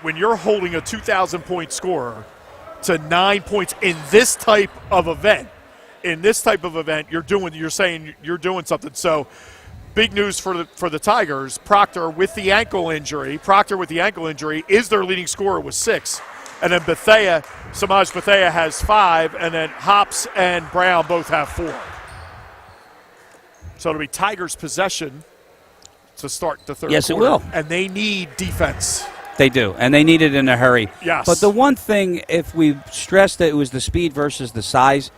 when you're holding a 2,000-point scorer to 9 points in this type of event, you're saying you're doing something. So. Big news for the Tigers. Proctor with the ankle injury is their leading scorer with 6. And then Samaj Bethea has 5, and then Hops and Brown both have 4. So it'll be Tigers' possession to start the third quarter. Yes, it will. And they need defense. They do, and they need it in a hurry. Yes. But the one thing, if we stressed that it was the speed versus the size,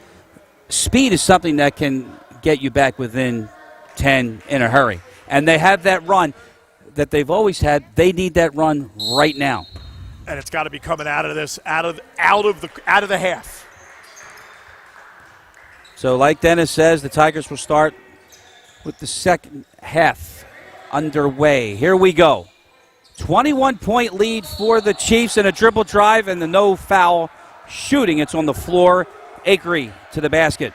speed is something that can get you back within 10 in a hurry. And they have that run that they've always had. They need that run right now. And it's got to be coming out of the half. So like Dennis says, the Tigers will start with the second half underway. Here we go. 21-point lead for the Chiefs in a dribble drive and the no foul shooting. It's on the floor. Akery to the basket.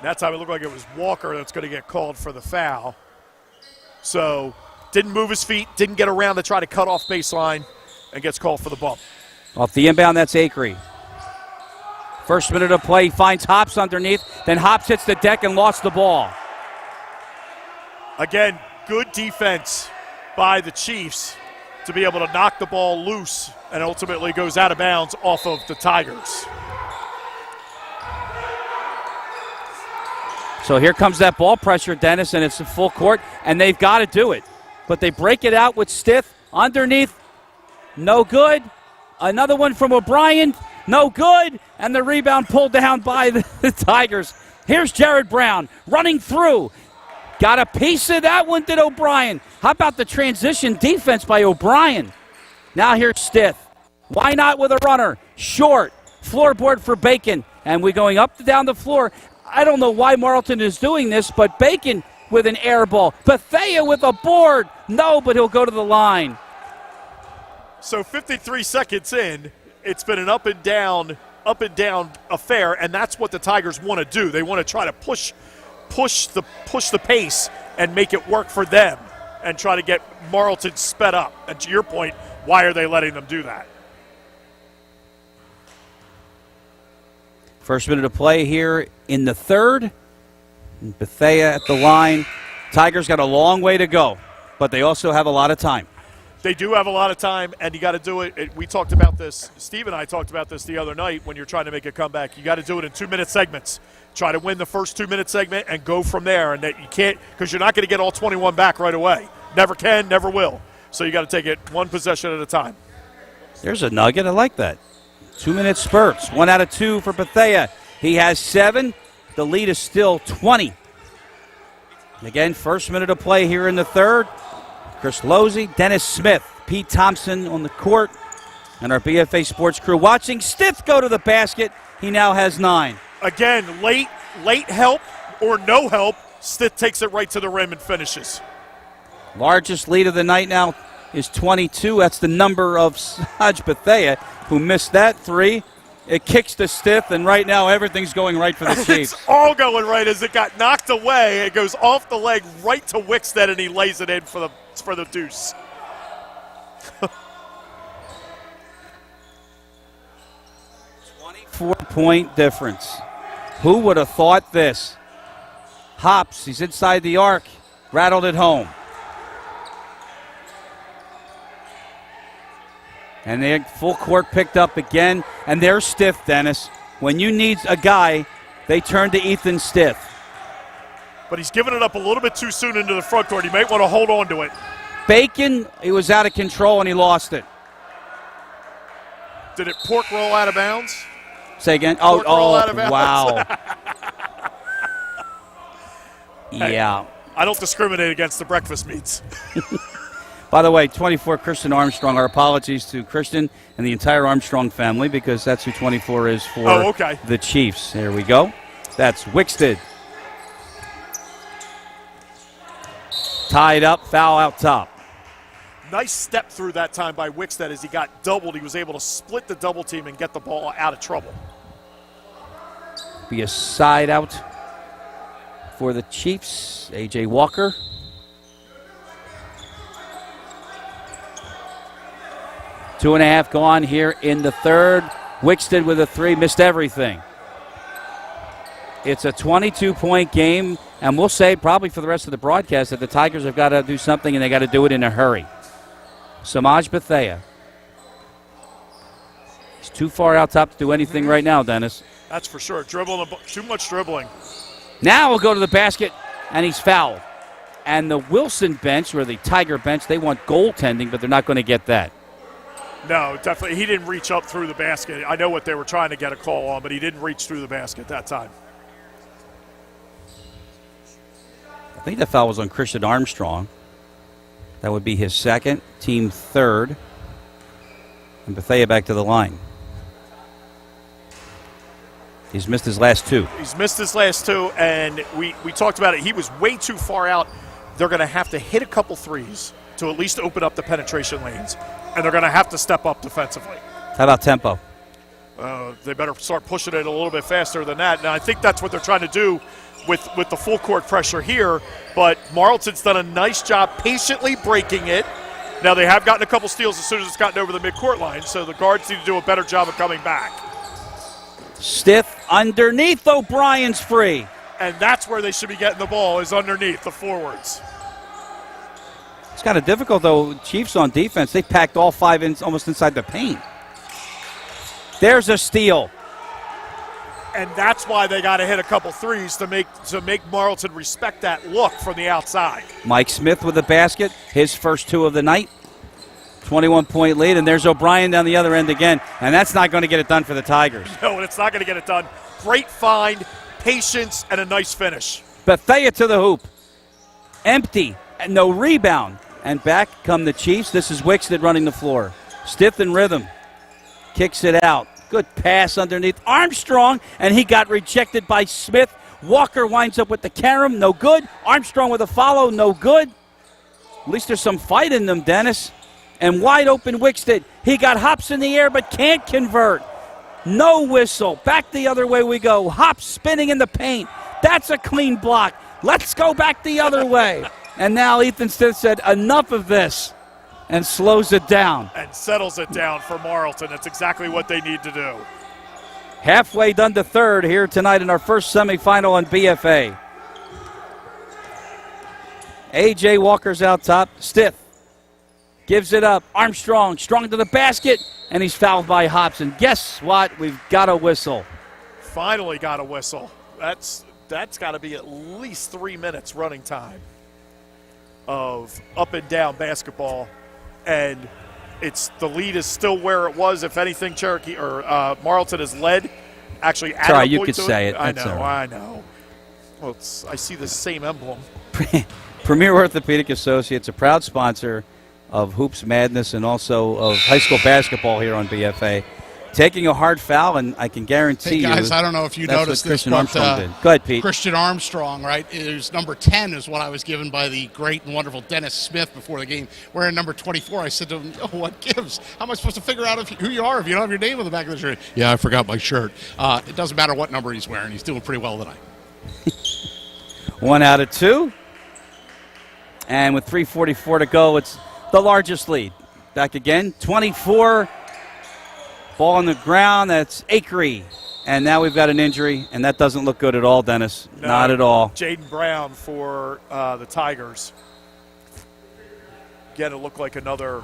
That time it looked like it was Walker that's going to get called for the foul. So didn't move his feet, didn't get around to try to cut off baseline, and gets called for the bump. Off the inbound, that's Akery. First minute of play, finds Hops underneath. Then Hops hits the deck and lost the ball. Again, good defense by the Chiefs to be able to knock the ball loose and ultimately goes out of bounds off of the Tigers. So here comes that ball pressure, Dennis, and it's a full court, and they've got to do it. But they break it out with Stith underneath. No good. Another one from O'Brien. No good. And the rebound pulled down by the Tigers. Here's Jared Brown running through. Got a piece of that one, did O'Brien. How about the transition defense by O'Brien? Now here's Stith. Why not with a runner? Short. Floorboard for Bacon. And we're going up and down the floor. I don't know why Marlton is doing this, but Bacon with an air ball. Bethea with a board. No, but he'll go to the line. So 53 seconds in, it's been an up and down affair, and that's what the Tigers want to do. They want to try to push the pace and make it work for them and try to get Marlton sped up. And to your point, why are they letting them do that? First minute of play here in the third. Bethea at the line. Tigers got a long way to go, but they also have a lot of time. They do have a lot of time, and you got to do it. We talked about this. Steve and I talked about this the other night when you're trying to make a comeback. You got to do it in 2-minute segments. Try to win the first 2-minute segment and go from there. And that you can't, because you're not going to get all 21 back right away. Never can, never will. So you got to take it one possession at a time. There's a nugget. I like that. 2-minute spurts. 1 out of 2 for Bethea. He has 7. The lead is still 20. Again, first minute of play here in the third. Chris Losey, Dennis Smith, Pete Thompson on the court, and our BFA Sports crew watching Stith go to the basket. He now has 9. Again, late help or no help. Stith takes it right to the rim and finishes. Largest lead of the night now is 22. That's the number of Saj Bethea, who missed that three. It kicks to Stith, and right now everything's going right for the Chiefs. It's all going right as it got knocked away. It goes off the leg right to Wickstead, and he lays it in for the deuce. 24-point difference. Who would have thought this? Hops, he's inside the arc, rattled it home. And the full court picked up again, and they're Stith, Dennis. When you need a guy, they turn to Ethan Stith. But he's giving it up a little bit too soon into the front court. He might want to hold on to it. Bacon, he was out of control, and he lost it. Did it pork roll out of bounds? Say again? Pork roll out of bounds. Wow. Yeah. I don't discriminate against the breakfast meats. By the way, 24, Christian Armstrong. Our apologies to Christian and the entire Armstrong family, because that's who 24 is for the Chiefs. There we go. That's Wickstead. Tied up, foul out top. Nice step through that time by Wickstead as he got doubled. He was able to split the double team and get the ball out of trouble. Be a side out for the Chiefs. A.J. Walker. Two and a half gone here in the third. Wickstead with a three, missed everything. It's a 22-point game, and we'll say probably for the rest of the broadcast that the Tigers have got to do something, and they got to do it in a hurry. Samaj Bethea. He's too far out top to do anything right now, Dennis. That's for sure. Too much dribbling. Now we'll go to the basket, and he's fouled. And the Wilson bench, or the Tiger bench, they want goaltending, but they're not going to get that. No, definitely. He didn't reach up through the basket. I know what they were trying to get a call on, but he didn't reach through the basket that time. I think the foul was on Christian Armstrong. That would be his second, team third. And Bethea back to the line. He's missed his last two. He's missed his last two, and we talked about it. He was way too far out. They're going to have to hit a couple threes to at least open up the penetration lanes, and they're going to have to step up defensively. How about tempo? They better start pushing it a little bit faster than that. And I think that's what they're trying to do with the full court pressure here. But Marlton's done a nice job patiently breaking it. Now they have gotten a couple steals as soon as it's gotten over the midcourt line, so the guards need to do a better job of coming back. Stiff underneath. O'Brien's free. And that's where they should be getting the ball, is underneath the forwards. It's kind of difficult, though. Chiefs on defense, they packed all five in almost inside the paint. There's a steal. And that's why they got to hit a couple threes to make Marlton respect that look from the outside. Mike Smith with the basket, his first two of the night. 21-point lead, and there's O'Brien down the other end again. And that's not going to get it done for the Tigers. No, and it's not going to get it done. Great find, patience, and a nice finish. Bethea to the hoop. Empty, and no rebound. And back come the Chiefs. This is Wickstead running the floor. Stiff in rhythm. Kicks it out. Good pass underneath Armstrong, and he got rejected by Smith. Walker winds up with the carom, no good. Armstrong with a follow, no good. At least there's some fight in them, Dennis. And wide open Wickstead. He got hops in the air but can't convert. No whistle. Back the other way we go. Hops spinning in the paint. That's a clean block. Let's go back the other way. And now Ethan Stith said, enough of this, and slows it down. And settles it down for Marlton. That's exactly what they need to do. Halfway done to third here tonight in our first semifinal on BFA. A.J. Walker's out top. Stith gives it up. Armstrong, strong to the basket, and he's fouled by Hops. And guess what? We've got a whistle. Finally got a whistle. That's got to be at least 3 minutes running time of up and down basketball, and the lead is still where it was. If anything, Cherokee or Marlton has led. Actually, added sorry, a you point could to say it. I That's know. all right. I know. Well, I see the same emblem. Premier Orthopaedic Associates, a proud sponsor of Hoops Madness and also of high school basketball here on BFA. taking a hard foul, and I can guarantee Hey guys, you. I don't know if you that's noticed what this, Christian but Armstrong did. Go ahead, Pete. Christian Armstrong, right? Is number 10 is what I was given by the great and wonderful Dennis Smith before the game. Wearing number 24, I said to him, "Oh, what gives? How am I supposed to figure out who you are if you don't have your name on the back of the shirt?" Yeah, I forgot my shirt. It doesn't matter what number he's wearing. He's doing pretty well tonight. 1 out of 2. And with 3:44 to go, it's the largest lead. Back again, 24. Ball on the ground, that's Akery. And now we've got an injury, and that doesn't look good at all, Dennis. No, Not at all. Jaden Brown for the Tigers. Again, it looked like another,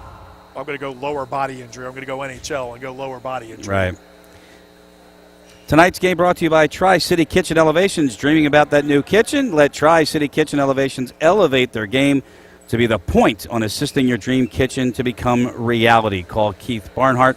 I'm going to go lower body injury. I'm going to go NHL and go lower body injury. Right. Tonight's game brought to you by Tri-City Kitchen Elevations. Dreaming about that new kitchen? Let Tri-City Kitchen Elevations elevate their game to be the point on assisting your dream kitchen to become reality. Call Keith Barnhart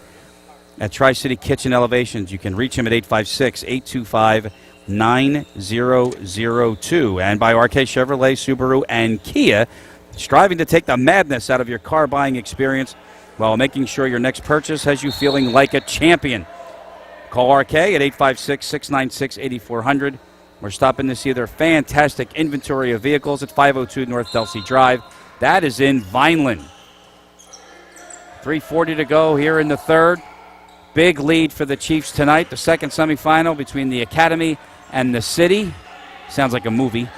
at Tri-City Kitchen Elevations. You can reach him at 856-825-9002. And by RK Chevrolet, Subaru, and Kia, striving to take the madness out of your car buying experience while making sure your next purchase has you feeling like a champion. Call RK at 856-696-8400. We're stopping to see their fantastic inventory of vehicles at 502 North Delsey Drive. That is in Vineland. 3:40 to go here in the third. Big lead for the Chiefs tonight. The second semifinal between the Academy and the City. Sounds like a movie.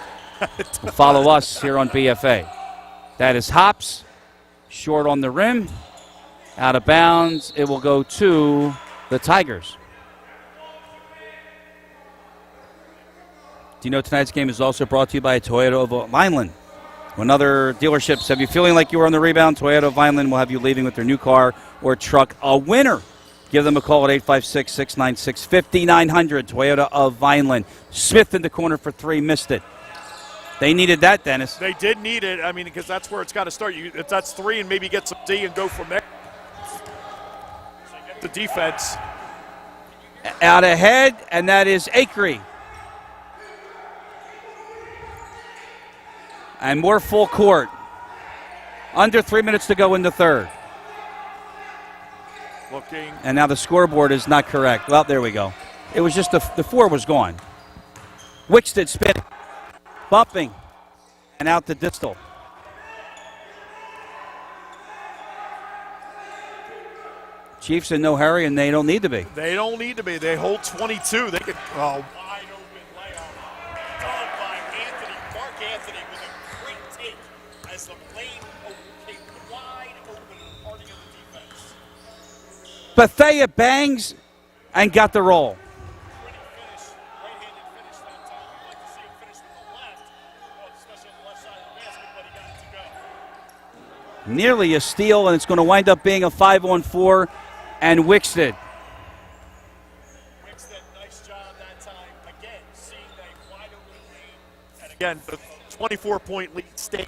Follow us here on BFA. That is Hops. Short on the rim. Out of bounds. It will go to the Tigers. Do you know tonight's game is also brought to you by Toyota of Vineland? When other dealerships have you feeling like you were on the rebound, Toyota of Vineland will have you leaving with their new car or truck a winner. Give them a call at 856-696-5900. Toyota of Vineland. Smith in the corner for 3, missed it. They needed that, Dennis. They did need it. I mean, because that's where it's got to start. If that's 3 and maybe get some D and go from there. So you get the defense. Out ahead, and that is Akery. And more full court. Under 3 minutes to go in the third. Looking. And now the scoreboard is not correct. Well, there we go. It was just the 4 was gone. Wickstead spinning, bumping, and out to Distal. Chiefs in no hurry, and they don't need to be. They don't need to be. They hold 22. They could. Oh, wide open layup done by Anthony. Mark Anthony with a great take as the lane came wide open parting of the defense. Bethea bangs and got the roll. Pretty finish, right-handed finish that time. I'd like to see him finish with the left, especially on the left side of the basket, but he got it to go. Nearly a steal, and it's going to wind up being a 5-on-4, and Wickstead. Wickstead, nice job that time. Again, seeing that wide open lane. And again, the 24-point lead stays.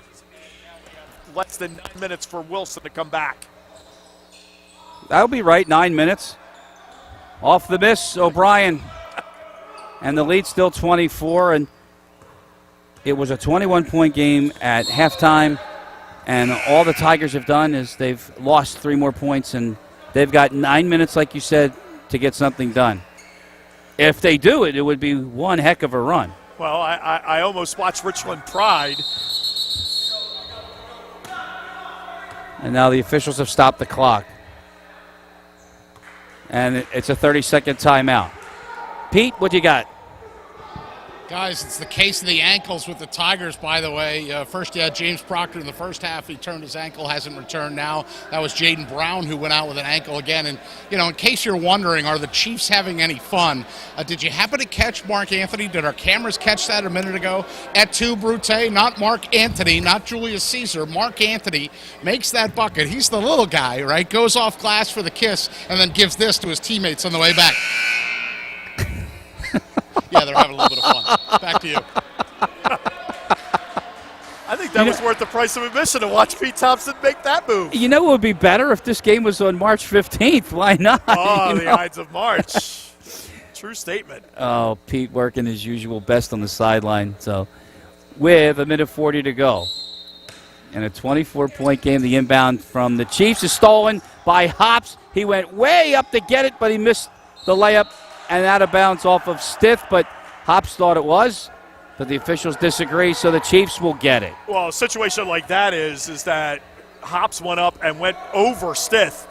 Less than 9 minutes for Wilson to come back. That'll be right, 9 minutes. Off the miss, O'Brien. And the lead still 24, and it was a 21-point game at halftime, and all the Tigers have done is they've lost 3 more points, and they've got 9 minutes, like you said, to get something done. If they do it, it would be one heck of a run. Well, I almost watched Richland Pride. And now the officials have stopped the clock. And it's a 30-second timeout. Pete, what you got? Guys, it's the case of the ankles with the Tigers, by the way. First, you had James Proctor in the first half. He turned his ankle, hasn't returned now. That was Jaden Brown who went out with an ankle again. And, you know, in case you're wondering, are the Chiefs having any fun? Did you happen to catch Mark Anthony? Did our cameras catch that a minute ago? Et tu, Brute, not Mark Anthony, not Julius Caesar. Mark Anthony makes that bucket. He's the little guy, right? Goes off glass for the kiss and then gives this to his teammates on the way back. Yeah, they're having a little bit of fun. Back to you. I think that was worth the price of admission to watch Pete Thompson make that move. You know what would be better if this game was on March 15th? Why not? Oh, the Ides of March. True statement. Oh, Pete working his usual best on the sideline. So, with a minute 40 to go. And a 24-point game, the inbound from the Chiefs is stolen by Hops. He went way up to get it, but he missed the layup and out of bounds off of Stith, but Hops thought it was. But the officials disagree, so the Chiefs will get it. Well, a situation like that is that Hops went up and went over Stith.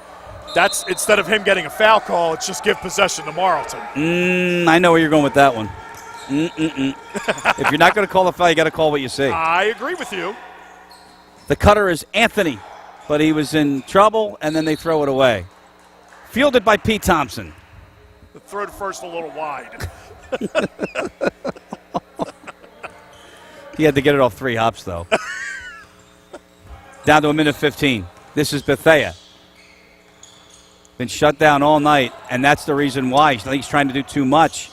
That's instead of him getting a foul call, it's just give possession to Marlton. I know where you're going with that one. If you're not going to call the foul, you got to call what you see. I agree with you. The cutter is Anthony, but he was in trouble, and then they throw it away. Fielded by Pete Thompson. Throw to first a little wide. He had to get it off 3 hops, though. Down to a minute 15. This is Bethea. Been shut down all night, and that's the reason why. I think he's trying to do too much.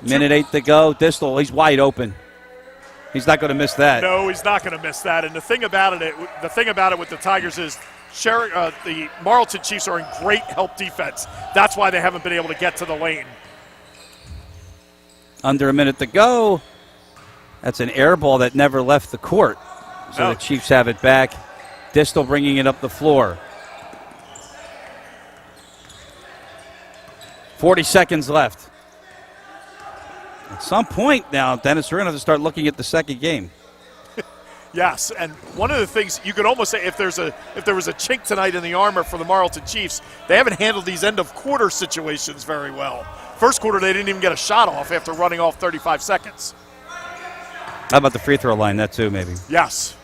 Minute 8 to go. Distal, he's wide open. He's not going to miss that. No, he's not going to miss that. And the thing about it with the Tigers is the Marlton Chiefs are in great help defense. That's why they haven't been able to get to the lane. Under a minute to go. That's an air ball that never left the court. So the Chiefs have it back. Distal bringing it up the floor. 40 seconds left. At some point now, Dennis, we're going to have to start looking at the second game. Yes, and one of the things you could almost say if there was a chink tonight in the armor for the Marlton Chiefs, they haven't handled these end of quarter situations very well. First quarter, they didn't even get a shot off after running off 35 seconds. How about the free throw line? That too, maybe. Yes.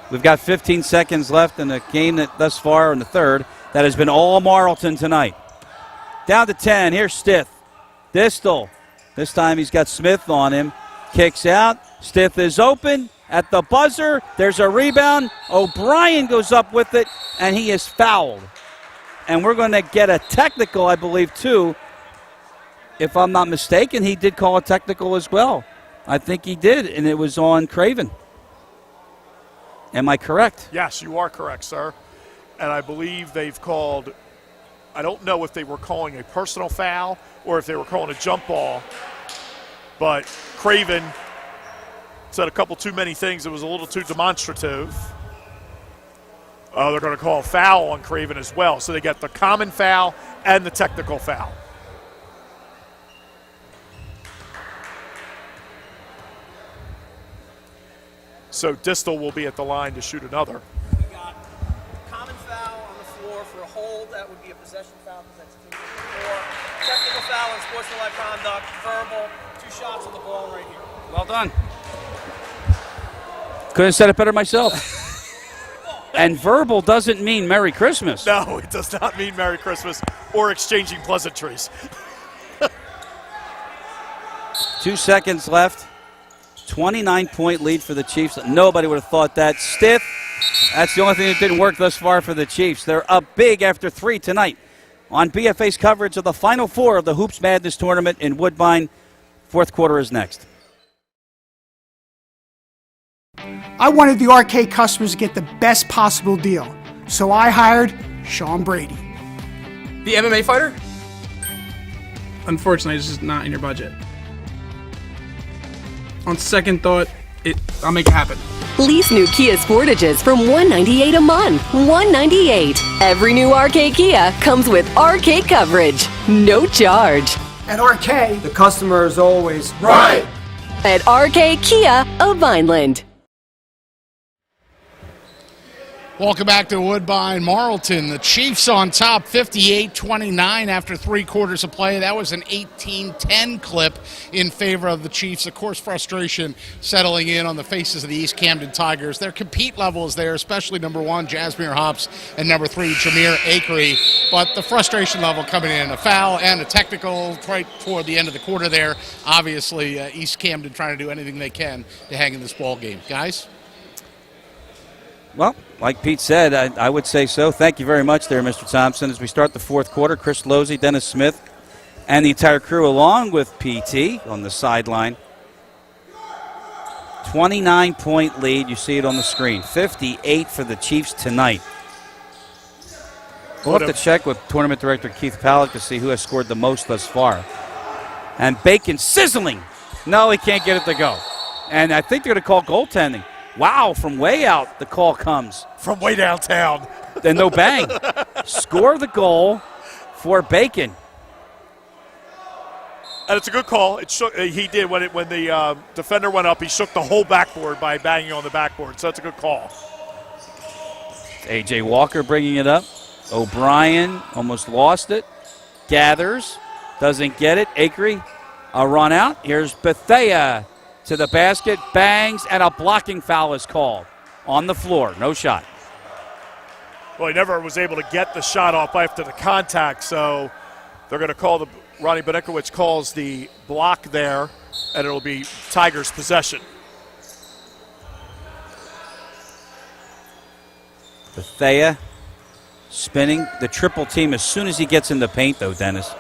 We've got 15 seconds left in the game that thus far in the third. That has been all Marlton tonight. Down to 10. Here's Stith. Distal. This time he's got Smith on him. Kicks out. Stith is open. At the buzzer, there's a rebound. O'Brien goes up with it, and he is fouled. And we're going to get a technical, I believe, too. If I'm not mistaken, he did call a technical as well. I think he did, and it was on Craven. Am I correct? Yes, you are correct, sir. And I believe they've called, I don't know if they were calling a personal foul or if they were calling a jump ball, but Craven said a couple too many things. It was a little too demonstrative. They're going to call a foul on Craven as well. So they get the common foul and the technical foul. So Distal will be at the line to shoot another. We got common foul on the floor for a hold. That would be a possession foul because that's team four. Technical foul and sportsmanlike conduct. Verbal. 2 shots on the ball right here. Well done. Couldn't have said it better myself. And verbal doesn't mean Merry Christmas. No, it does not mean Merry Christmas or exchanging pleasantries. 2 seconds left. 29-point lead for the Chiefs. Nobody would have thought that. Stith, that's the only thing that didn't work thus far for the Chiefs. They're up big after 3 tonight on BFA's coverage of the Final Four of the Hoops Madness tournament in Woodbine. Fourth quarter is next. I wanted the arcade customers to get the best possible deal, so I hired Sean Brady. The MMA fighter? Unfortunately, it's just not in your budget. On second thought, I'll make it happen. Lease new Kia Sportages from $198 a month. $198. Every new RK Kia comes with arcade coverage. No charge. At RK, The customer is always right. At RK Kia of Vineland. Welcome back to Woodbine. Marlton, the Chiefs on top, 58-29 after 3 quarters of play. That was an 18-10 clip in favor of the Chiefs. Of course, frustration settling in on the faces of the East Camden Tigers. Their compete level is there, especially number 1, Jasmine Hops, and number 3, Jameer Akery. But the frustration level coming in, a foul and a technical right toward the end of the quarter there. Obviously, East Camden trying to do anything they can to hang in this ball game. Guys? Well, like Pete said, I would say so. Thank you very much there, Mr. Thompson. As we start the fourth quarter, Chris Losey, Dennis Smith, and the entire crew along with PT on the sideline. 29-point lead. You see it on the screen. 58 for the Chiefs tonight. We'll have to check with Tournament Director Keith Pallick to see who has scored the most thus far. And Bacon sizzling. No, he can't get it to go. And I think they're going to call goaltending. Wow, from way out, the call comes. From way downtown. and no bang. Score the goal for Bacon. And it's a good call. It shook, he did when the defender went up. He shook the whole backboard by banging on the backboard. So that's a good call. A.J. Walker bringing it up. O'Brien almost lost it. Gathers. Doesn't get it. Acree, a run out. Here's Bethea to the basket. Bangs, and a blocking foul is called. On the floor. No shot. Well, he never was able to get the shot off after the contact. So they're going to call Ronnie Benikowicz calls the block there, and it'll be Tigers' possession. Bethea spinning the triple team as soon as he gets in the paint, though, Dennis.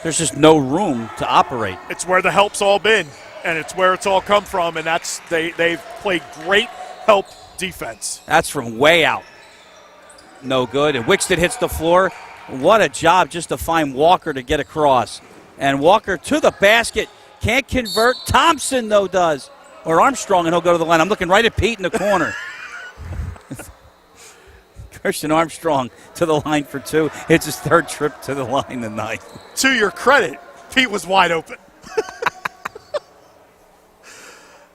There's just no room to operate. It's where the help's all been, and it's where it's all come from, and they've played great help defense. That's from way out. No good. And Wicksted hits the floor. What a job just to find Walker to get across. And Walker to the basket. Can't convert. Thompson, though, does. Or Armstrong, and he'll go to the line. I'm looking right at Pete in the corner. Christian Armstrong to the line for two. It's his third trip to the line tonight. To your credit, Pete was wide open.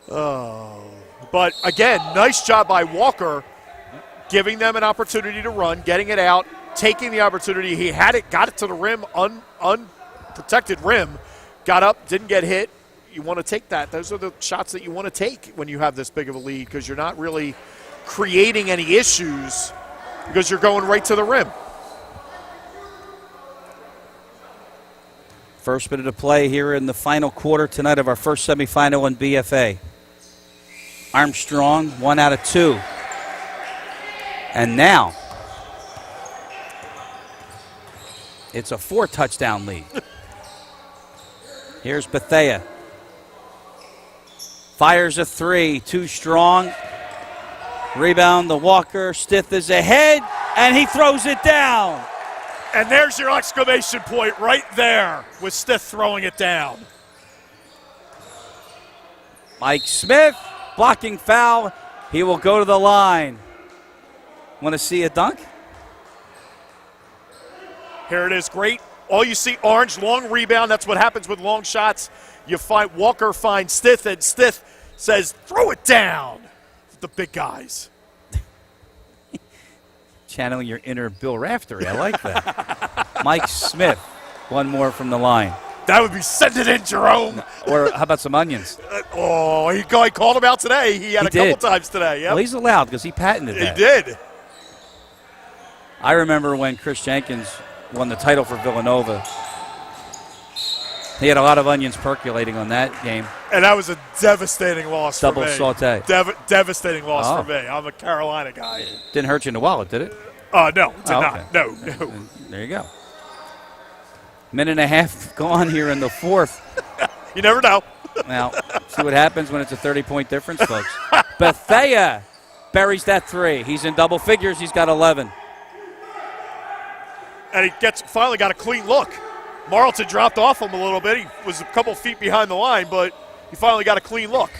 But, again, nice job by Walker giving them an opportunity to run, getting it out, taking the opportunity. He had it, got it to the rim, unprotected rim, got up, didn't get hit. You want to take that. Those are the shots that you want to take when you have this big of a lead because you're not really creating any issues because you're going right to the rim. First minute of play here in the final quarter tonight of our first semifinal in BFA. Armstrong, 1 out of 2. And now it's a 4-touchdown lead. Here's Bethea. Fires a 3, too strong. Rebound to Walker. Stith is ahead, and he throws it down. And there's your exclamation point right there with Stith throwing it down. Mike Smith, blocking foul. He will go to the line. Want to see a dunk? Here it is, great. All you see, orange, long rebound. That's what happens with long shots. You find Walker finds Stith, and Stith says, throw it down. The big guys. Channeling your inner Bill Raftery. I like that. Mike Smith, one more from the line. That would be send it in, Jerome. Or how about some onions? He called him out today. He had a couple times today. Yep. Well, he's allowed because he patented that. He did. I remember when Chris Jenkins won the title for Villanova. He had a lot of onions percolating on that game. And that was a devastating loss for me. Double saute. Devastating loss for me. I'm a Carolina guy. Didn't hurt you in the wallet, did it? No, it did not. Okay. No. There you go. Minute and a half gone here in the fourth. You never know. Now, see what happens when it's a 30-point difference, folks. Bethea buries that 3. He's in double figures. He's got 11. And he finally got a clean look. Marlton dropped off him a little bit. He was a couple feet behind the line, but he finally got a clean look.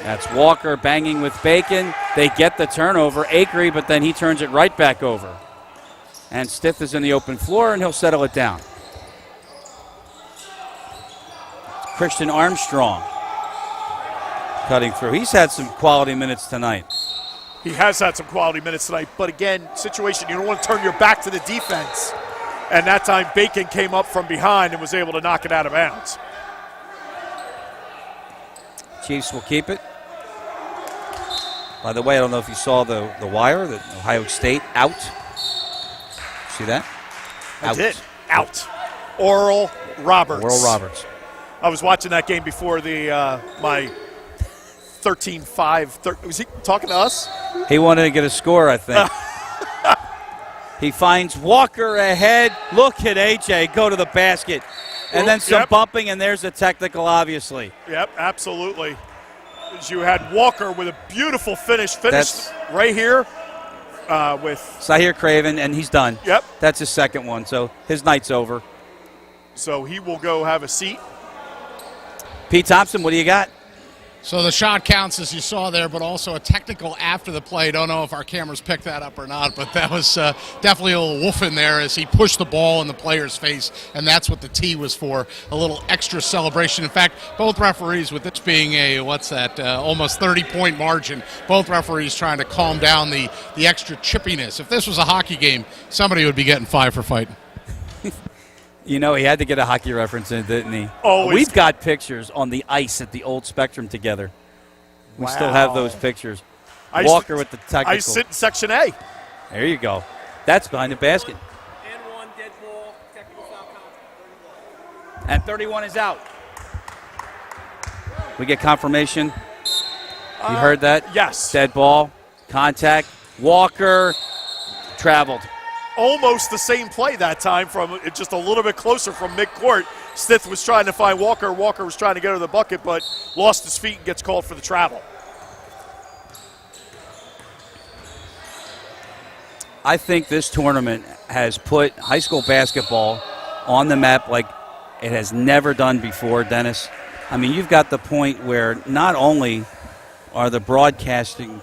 That's Walker banging with Bacon. They get the turnover. Acree, but then he turns it right back over. And Stith is in the open floor, and he'll settle it down. Christian Armstrong cutting through. He's had some quality minutes tonight. He has had some quality minutes tonight, but again, situation, you don't want to turn your back to the defense. And that time, Bacon came up from behind and was able to knock it out of bounds. Chiefs will keep it. By the way, I don't know if you saw the wire that Ohio State out. See that? I did. Out. Oral Roberts. Oral Roberts. I was watching that game before my 13-5. Was he talking to us? He wanted to get a score, I think. He finds Walker ahead. Look at A.J. go to the basket. And then some bumping, and there's a technical, obviously. Yep, absolutely. As you had Walker with a beautiful finish right here with Sahir Craven, and he's done. Yep. That's his second one, so his night's over. So he will go have a seat. Pete Thompson, what do you got? So the shot counts, as you saw there, but also a technical after the play. Don't know if our cameras picked that up or not, but that was definitely a little woof in there as he pushed the ball in the player's face, and that's what the tee was for, a little extra celebration. In fact, both referees, with this being a, almost 30-point margin, both referees trying to calm down the extra chippiness. If this was a hockey game, somebody would be getting 5 for fighting. You know, he had to get a hockey reference in, didn't he? Always. We've got pictures on the ice at the old Spectrum together. We still have those pictures. Walker with the technical. I sit in Section A. There you go. That's behind the basket. And 1, dead ball, technical foul count, 31. And 31 is out. We get confirmation. You heard that? Yes. Dead ball, contact. Walker traveled. Almost the same play that time, from just a little bit closer from midcourt. Stith was trying to find Walker. Walker was trying to get to the bucket, but lost his feet and gets called for the travel. I think this tournament has put high school basketball on the map like it has never done before, Dennis. I mean, you've got the point where not only are the broadcasting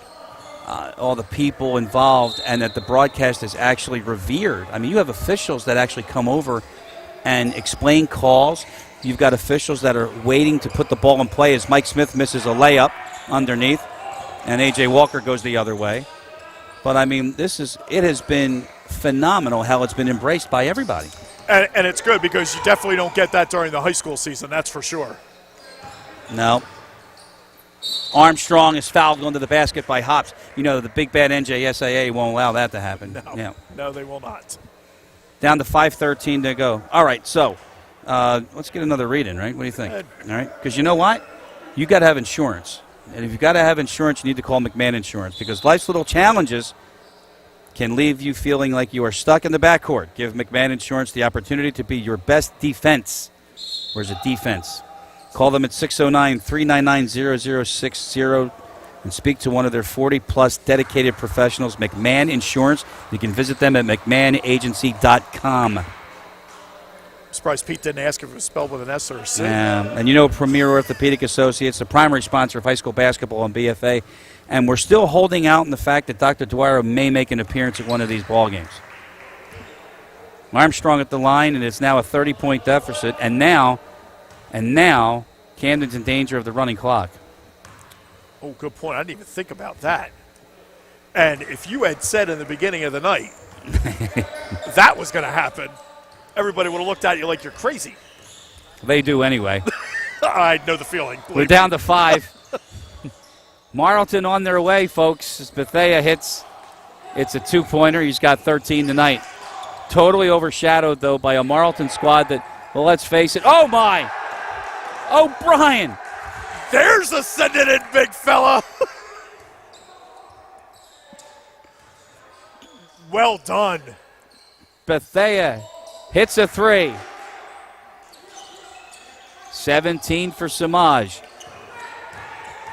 all the people involved, and that the broadcast is actually revered. I mean, you have officials that actually come over and explain calls. You've got officials that are waiting to put the ball in play as Mike Smith misses a layup underneath, and A.J. Walker goes the other way. But, I mean, it has been phenomenal how it's been embraced by everybody. And it's good because you definitely don't get that during the high school season, that's for sure. No. Armstrong is fouled onto the basket by Hops. You know, the big bad NJSAA won't allow that to happen. No, they will not. Down to 5:13 to go. All right, so let's get another read-in, right? What do you think? All right, because you know what? You got to have insurance. And if you've got to have insurance, you need to call McMahon Insurance, because life's little challenges can leave you feeling like you are stuck in the backcourt. Give McMahon Insurance the opportunity to be your best defense. Where's the defense? Call them at 609-399-0060 and speak to one of their 40-plus dedicated professionals, McMahon Insurance. You can visit them at McMahonAgency.com. I'm surprised Pete didn't ask if it was spelled with an S or a C. And you know Premier Orthopaedic Associates, the primary sponsor of high school basketball and BFA, and we're still holding out in the fact that Dr. Dwyer may make an appearance at one of these ball games. Armstrong at the line, and it's now a 30-point deficit, and now Camden's in danger of the running clock. Oh, good point. I didn't even think about that. And if you had said in the beginning of the night that was going to happen, everybody would have looked at you like you're crazy. They do anyway. I know the feeling. We're down to 5. Marlton on their way, folks. As Bethea hits, it's a 2-pointer. He's got 13 tonight. Totally overshadowed, though, by a Marlton squad that, well, let's face it. Oh, my! O'Brien. There's a send it in, big fella. Well done. Bethea hits a 3. 17 for Samaj.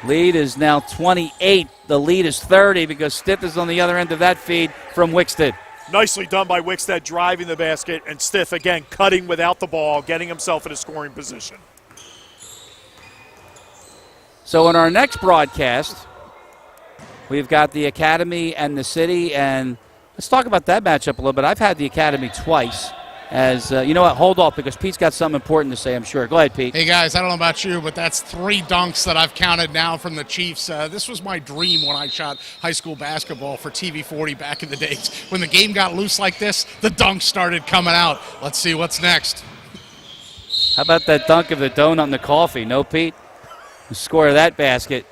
Lead is now 28. The lead is 30 because Stith is on the other end of that feed from Wickstead. Nicely done by Wickstead, driving the basket, and Stith, again, cutting without the ball, getting himself in a scoring position. So in our next broadcast, we've got the Academy and the City, and let's talk about that matchup a little bit. I've had the Academy twice. As you know what, hold off, because Pete's got something important to say, I'm sure. Go ahead, Pete. Hey, guys, I don't know about you, but that's 3 dunks that I've counted now from the Chiefs. This was my dream when I shot high school basketball for TV40 back in the days. When the game got loose like this, the dunks started coming out. Let's see what's next. How about that dunk of the donut and the coffee? No, Pete? The score of that basket.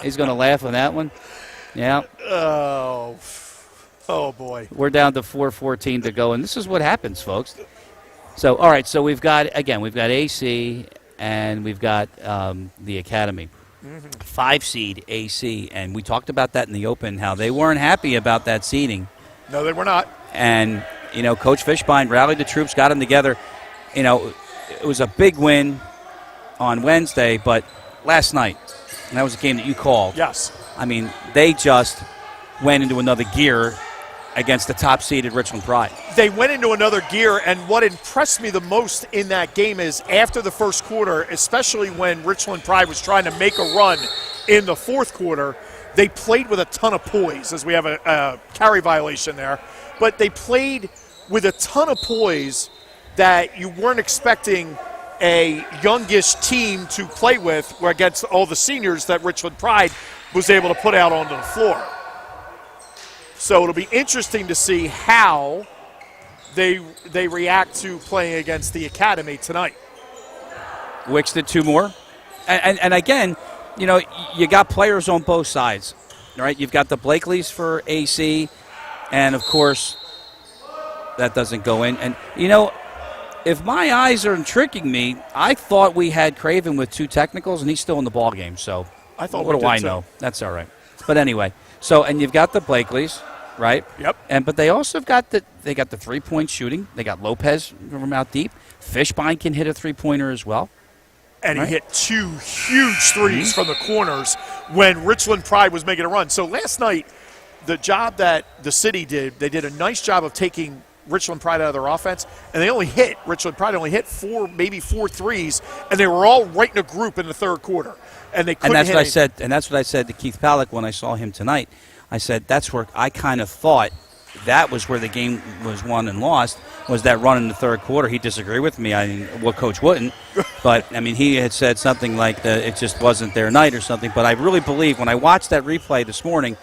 He's going to laugh on that one. Yeah. Oh, boy. We're down to 4:14 to go, and this is what happens, folks. So, all right, so we've got AC, and we've got the Academy. 5-seed AC, and we talked about that in the Open, how they weren't happy about that seeding. No, they were not. And, you know, Coach Fishbein rallied the troops, got them together. You know, it was a big win on Wednesday, but last night, and that was a game that you called. Yes. I mean, they just went into another gear against the top-seeded Richland Pride. They went into another gear, and what impressed me the most in that game is after the first quarter, especially when Richland Pride was trying to make a run in the fourth quarter, they played with a ton of poise, as we have a carry violation there. But they played with a ton of poise that you weren't expecting a youngish team to play with against all the seniors that Richland Pride was able to put out onto the floor. So it'll be interesting to see how they react to playing against the Academy tonight. Wicks did 2 more. And again, you know, you got players on both sides, right? You've got the Blakeleys for AC, and, of course, that doesn't go in. And, you know, if my eyes aren't tricking me, I thought we had Craven with 2 technicals, and he's still in the ball game. So I thought what do I know? That's all right. But anyway, so and you've got the Blakeleys, right? Yep. But they also got the 3-point shooting. They got Lopez from out deep. Fishbein can hit a 3-pointer as well. And he hit 2 huge threes from the corners when Richland Pride was making a run. So last night, the job that the city did, they did a nice job of taking Richland Pride out of their offense, and Richland Pride only hit 4 threes, and they were all right in a group in the third quarter. And they couldn't that's hit what I said. And that's what I said to Keith Palak when I saw him tonight. I said that's where I kind of thought that was where the game was won and lost, was that run in the third quarter. He disagreed with me. I mean, well, Coach wouldn't. But, I mean, he had said something like it just wasn't their night or something. But I really believe when I watched that replay this morning,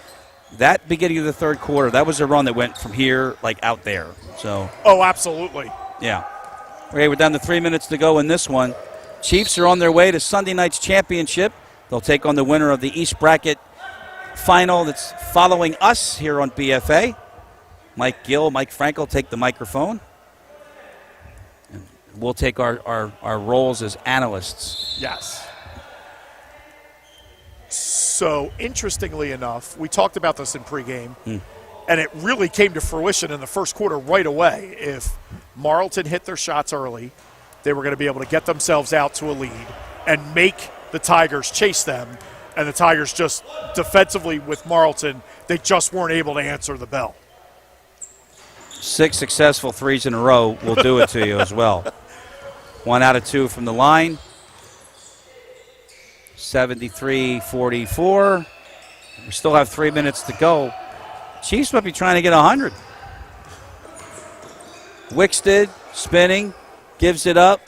that beginning of the third quarter, that was a run that went from here, like, out there. So. Oh, absolutely. Yeah. Okay, we're down to 3 minutes to go in this one. Chiefs are on their way to Sunday night's championship. They'll take on the winner of the East Bracket final that's following us here on BFA. Mike Gill, Mike Frankel take the microphone. And we'll take our roles as analysts. Yes. So, interestingly enough, we talked about this in pregame, and it really came to fruition in the first quarter right away. If Marlton hit their shots early, they were going to be able to get themselves out to a lead and make the Tigers chase them. And the Tigers just defensively with Marlton, they just weren't able to answer the bell. 6 successful threes in a row will do it to you as well. 1 out of 2 from the line. 73-44. We still have 3 minutes to go. Chiefs might be trying to get 100. Wicksted spinning, gives it up.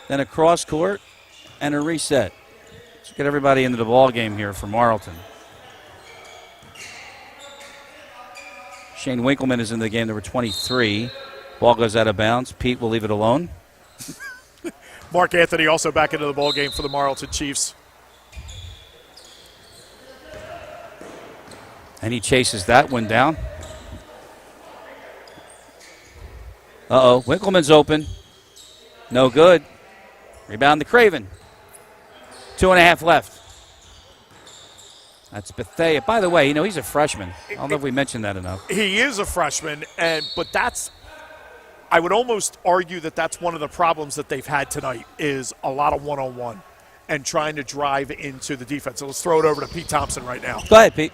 Then a cross court and a reset. Let's get everybody into the ball game here for Marlton. Shane Winkleman is in the game, number 23. Ball goes out of bounds. Pete will leave it alone. Mark Anthony also back into the ball game for the Marlton Chiefs. And he chases that one down. Uh-oh, Winkleman's open. No good. Rebound to Craven. 2.5 left. That's Bethea. By the way, you know, he's a freshman. I don't know if we mentioned that enough. He is a freshman, but I would almost argue that that's one of the problems that they've had tonight is a lot of one-on-one and trying to drive into the defense. So let's throw it over to Pete Thompson right now. Go ahead, Pete.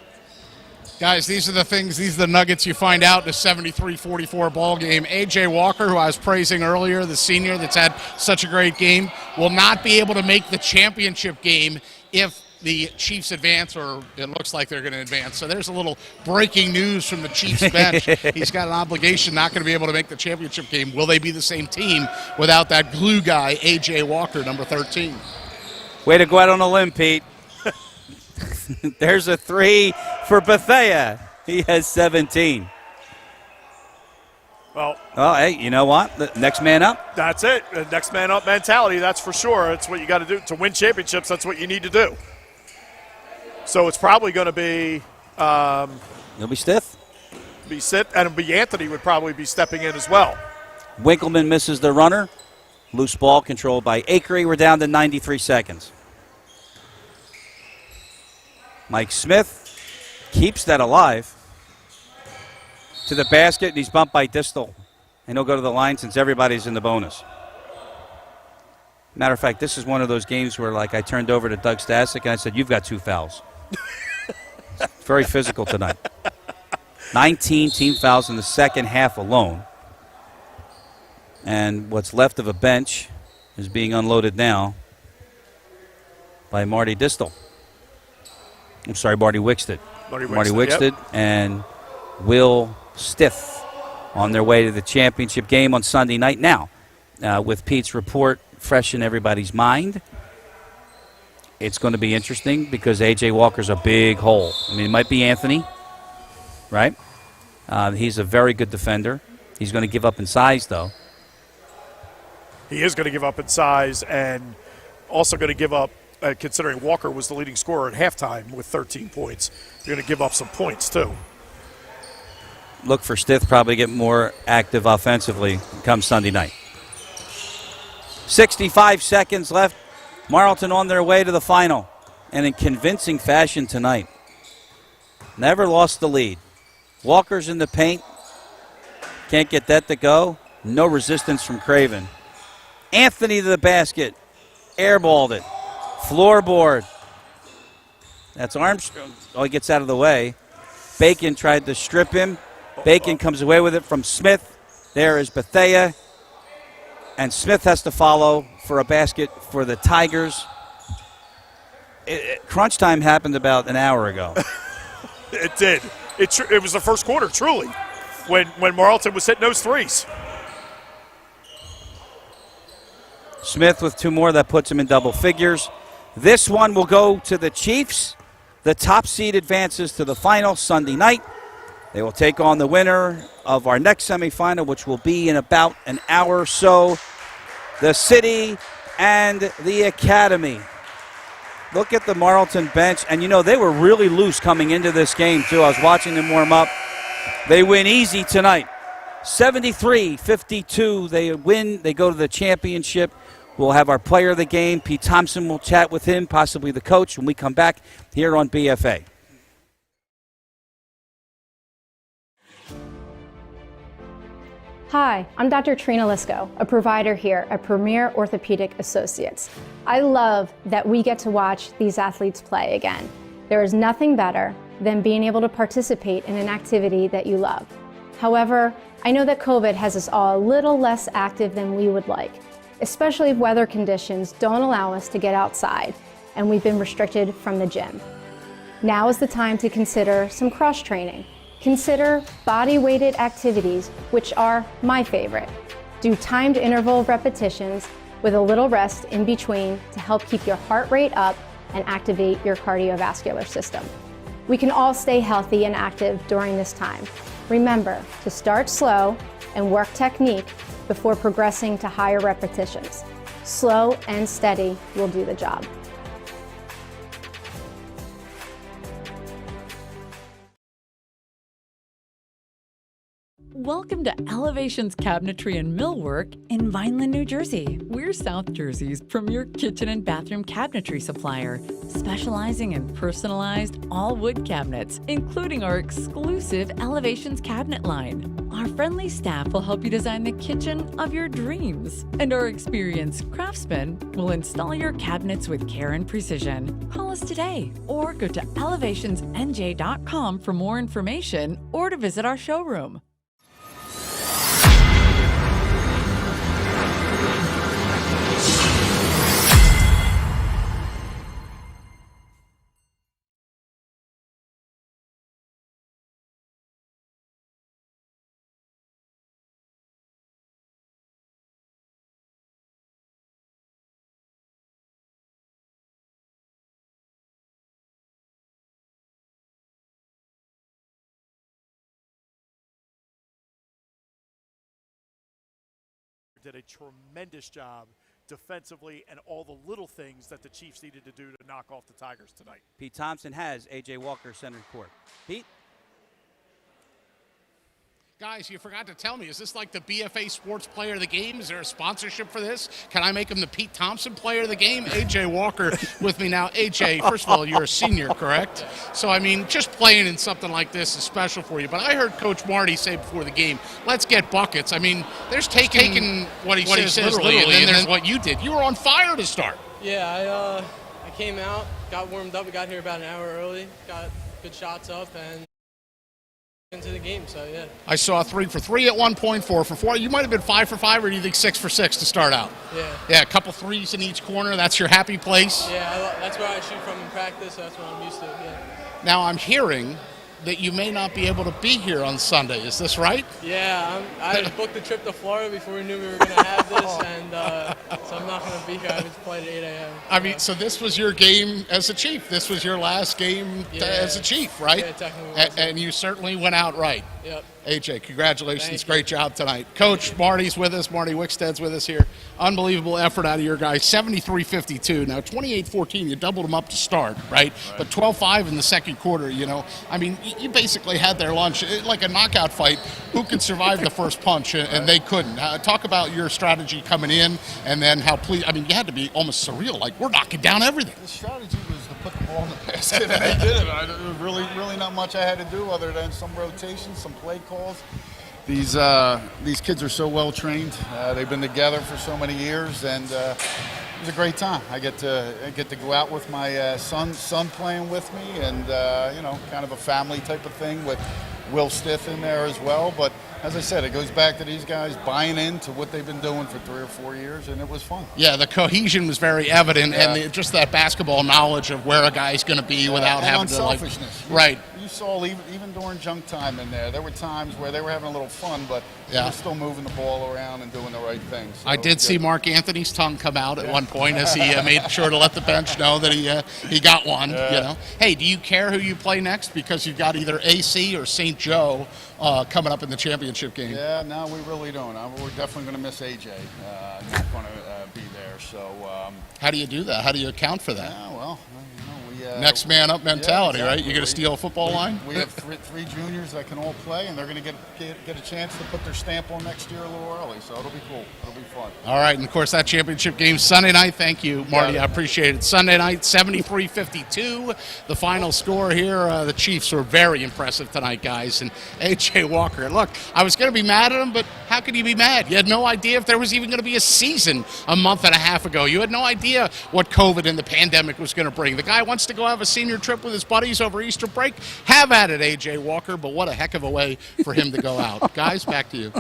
Guys, these are the nuggets you find out in a 73-44 ball game. A.J. Walker, who I was praising earlier, the senior that's had such a great game, will not be able to make the championship game if the Chiefs advance, or it looks like they're going to advance. So there's a little breaking news from the Chiefs bench. He's got an obligation, not going to be able to make the championship game. Will they be the same team without that glue guy, A.J. Walker, number 13? Way to go out on a limb, Pete. There's a 3 for Bethea. He has 17. Well, hey, you know what? The next man up. That's it. The next man up mentality, that's for sure. That's what you got to do. To win championships, that's what you need to do. So it's probably going to be It'll be Stith. And it'll be Anthony would probably be stepping in as well. Winkleman misses the runner. Loose ball controlled by Akery. We're down to 93 seconds. Mike Smith keeps that alive. To the basket, and he's bumped by Distal. And he'll go to the line since everybody's in the bonus. Matter of fact, this is one of those games where, like, I turned over to Doug Stasic and I said, "You've got 2 fouls." Very physical tonight. 19 team fouls in the second half alone. And what's left of a bench is being unloaded now by Marty Distel. I'm sorry, Marty Wickstead. Marty Wickstead and Will Stith on their way to the championship game on Sunday night. Now, with Pete's report fresh in everybody's mind, it's going to be interesting because A.J. Walker's a big hole. I mean, it might be Anthony, right? He's a very good defender. He's going to give up in size, though. He is going to give up in size and also going to give up, considering Walker was the leading scorer at halftime with 13 points, you're going to give up some points, too. Look for Stith probably get more active offensively come Sunday night. 65 seconds left. Marlton on their way to the final, and in convincing fashion tonight. Never lost the lead. Walker's in the paint. Can't get that to go. No resistance from Craven. Anthony to the basket. Airballed it. Floorboard. That's Armstrong. Oh, he gets out of the way. Bacon tried to strip him. Bacon comes away with it from Smith. There is Bethea. And Smith has to follow for a basket for the Tigers. Crunch time happened about an hour ago. It did. It was the first quarter, truly, when Marlton was hitting those threes. Smith with two more. That puts him in double figures. This one will go to the Chiefs. The top seed advances to the final Sunday night. They will take on the winner of our next semifinal, which will be in about an hour or so. The City and the Academy. Look at the Marlton bench. And, you know, they were really loose coming into this game, too. I was watching them warm up. They win easy tonight. 73-52. They win. They go to the championship. We'll have our player of the game. Pete Thompson will chat with him, possibly the coach, when we come back here on BFA. Hi, I'm Dr. Trina Lisko, a provider here at Premier Orthopaedic Associates. I love that we get to watch these athletes play again. There is nothing better than being able to participate in an activity that you love. However, I know that COVID has us all a little less active than we would like, especially if weather conditions don't allow us to get outside and we've been restricted from the gym. Now is the time to consider some cross-training. Consider body-weighted activities, which are my favorite. Do timed interval repetitions with a little rest in between to help keep your heart rate up and activate your cardiovascular system. We can all stay healthy and active during this time. Remember to start slow and work technique before progressing to higher repetitions. Slow and steady will do the job. Welcome to Elevations Cabinetry and Millwork in Vineland, New Jersey. We're South Jersey's premier kitchen and bathroom cabinetry supplier, specializing in personalized all-wood cabinets, including our exclusive Elevations cabinet line. Our friendly staff will help you design the kitchen of your dreams, and our experienced craftsmen will install your cabinets with care and precision. Call us today or go to elevationsnj.com for more information or to visit our showroom. Did a tremendous job defensively and all the little things that the Chiefs needed to do to knock off the Tigers tonight. Pete Thompson has A.J. Walker center court. Pete? Guys, you forgot to tell me, is this like the BFA Sports Player of the Game? Is there a sponsorship for this? Can I make him the Pete Thompson Player of the Game? A.J. Walker with me now. A.J., first of all, you're a senior, correct? So, I mean, just playing in something like this is special for you. But I heard Coach Marty say before the game, let's get buckets. I mean, there's taking what he says literally, and then there's what you did. You were on fire to start. Yeah, I came out, got warmed up. We got here about an hour early, got good shots up, and into the game, so yeah. I saw 3 for 3 at one point, 4 for 4. You might have been 5 for 5, or do you think 6 for 6 to start out? Yeah. Yeah, a couple threes in each corner. That's your happy place. Yeah, that's where I shoot from in practice. So that's what I'm used to. Yeah. Now I'm hearing that you may not be able to be here on Sunday. Is this right? Yeah, I booked the trip to Florida before we knew we were going to have this, and so I'm not going to be here. I just played at 8 a.m. I mean, so this was your game as a Chief. This was your last game as a Chief, right? Yeah, technically. And you certainly went out right. Yep. AJ, congratulations. Thank Great job tonight. Coach, Marty's with us. Marty Wickstead's with us here. Unbelievable effort out of your guys. 73-52. Now, 28-14, you doubled them up to start, right? But 12-5 in the second quarter, you know. I mean, you basically had their lunch. Like a knockout fight, who could survive the first punch? And they couldn't. Talk about your strategy coming in and then how pleased. I mean, you had to be almost surreal. Like, we're knocking down everything. The strategy was to put the ball in the basket, and they did it. There was really not much I had to do other than some rotations, some play calls. These kids are so well trained. They've been together for so many years, and it was a great time. I get to go out with my son playing with me, and kind of a family type of thing with Will Stith in there as well. But as I said, it goes back to these guys buying into what they've been doing for 3 or 4 years, and it was fun. Yeah, the cohesion was very evident, and just that basketball knowledge of where a guy's going to be without and having to, like, unselfishness. right. You saw even during junk time in there were times where they were having a little fun, but they were still moving the ball around and doing the right things. So I did see Mark Anthony's tongue come out at one point as he made sure to let the bench know that he got one. You know, hey, do you care who you play next because you've got either AC or St. Joe coming up in the championship game? Yeah, no, we really don't. We're definitely going to miss AJ. Not going to be there. So how do you do that? How do you account for that? Yeah, well, next man up mentality, exactly. right? You're going to steal a football line? We have three juniors that can all play, and they're going to get a chance to put their stamp on next year a little early, so it'll be cool. It'll be fun. All right, and of course that championship game Sunday night. Thank you, Marty. I appreciate it. Sunday night, 73-52. The final score here. The Chiefs were very impressive tonight, guys. And A.J. Walker, look, I was going to be mad at him, but how could you be mad? You had no idea if there was even going to be a season a month and a half ago. You had no idea what COVID and the pandemic was going to bring. The guy wants to go have a senior trip with his buddies over Easter break. Have at it, A.J. Walker, but what a heck of a way for him to go out. Guys, back to you.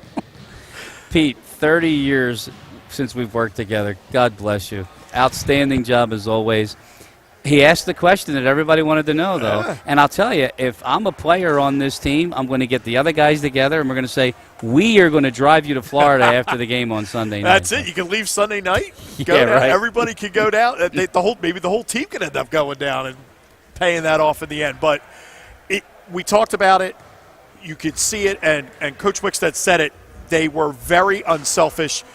Pete, 30 years since we've worked together. God bless you. Outstanding job as always. He asked the question that everybody wanted to know, though. And I'll tell you, if I'm a player on this team, I'm going to get the other guys together, and we're going to say, we are going to drive you to Florida after the game on Sunday night. That's it. You can leave Sunday night. Go down. Right. Everybody can go down. Maybe the whole team can end up going down and paying that off in the end. But we talked about it. You could see it, and Coach Wickstead said it. They were very unselfish.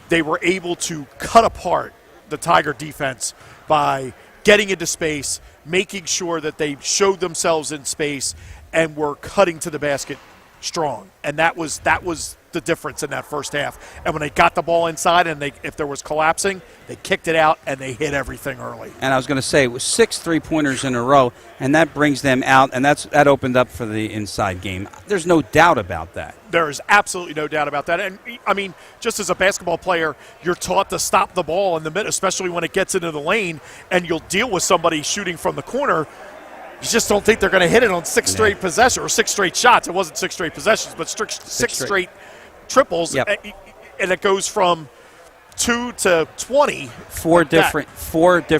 They were able to cut apart the Tiger defense by getting into space, making sure that they showed themselves in space, and were cutting to the basket strong. And that was the difference in that first half. And when they got the ball inside and if there was collapsing, they kicked it out and they hit everything early. And I was going to say, it was 6 3-pointers in a row, and that brings them out, and that opened up for the inside game. There's no doubt about that. There is absolutely no doubt about that. And, I mean, just as a basketball player, you're taught to stop the ball in the middle, especially when it gets into the lane, and you'll deal with somebody shooting from the corner. You just don't think they're going to hit it on 6 straight possessions or 6 straight shots. It wasn't 6 straight possessions, but six straight triples. Yep. And it goes from 2 to 20. Four different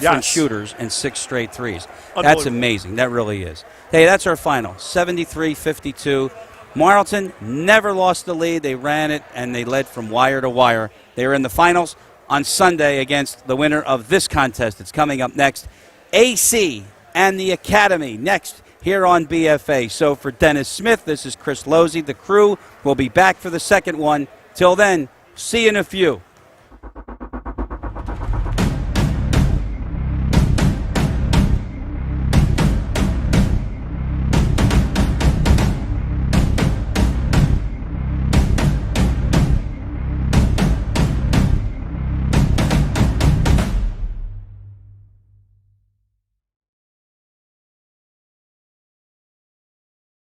Yes. shooters and 6 straight threes. That's amazing. That really is. Hey, that's our final, 73-52. Marlton never lost the lead. They ran it, and they led from wire to wire. They were in the finals on Sunday against the winner of this contest. It's coming up next. AC and the Academy next here on BFA. So for Dennis Smith, this is Chris Losey. The crew will be back for the second one. Till then, see you in a few.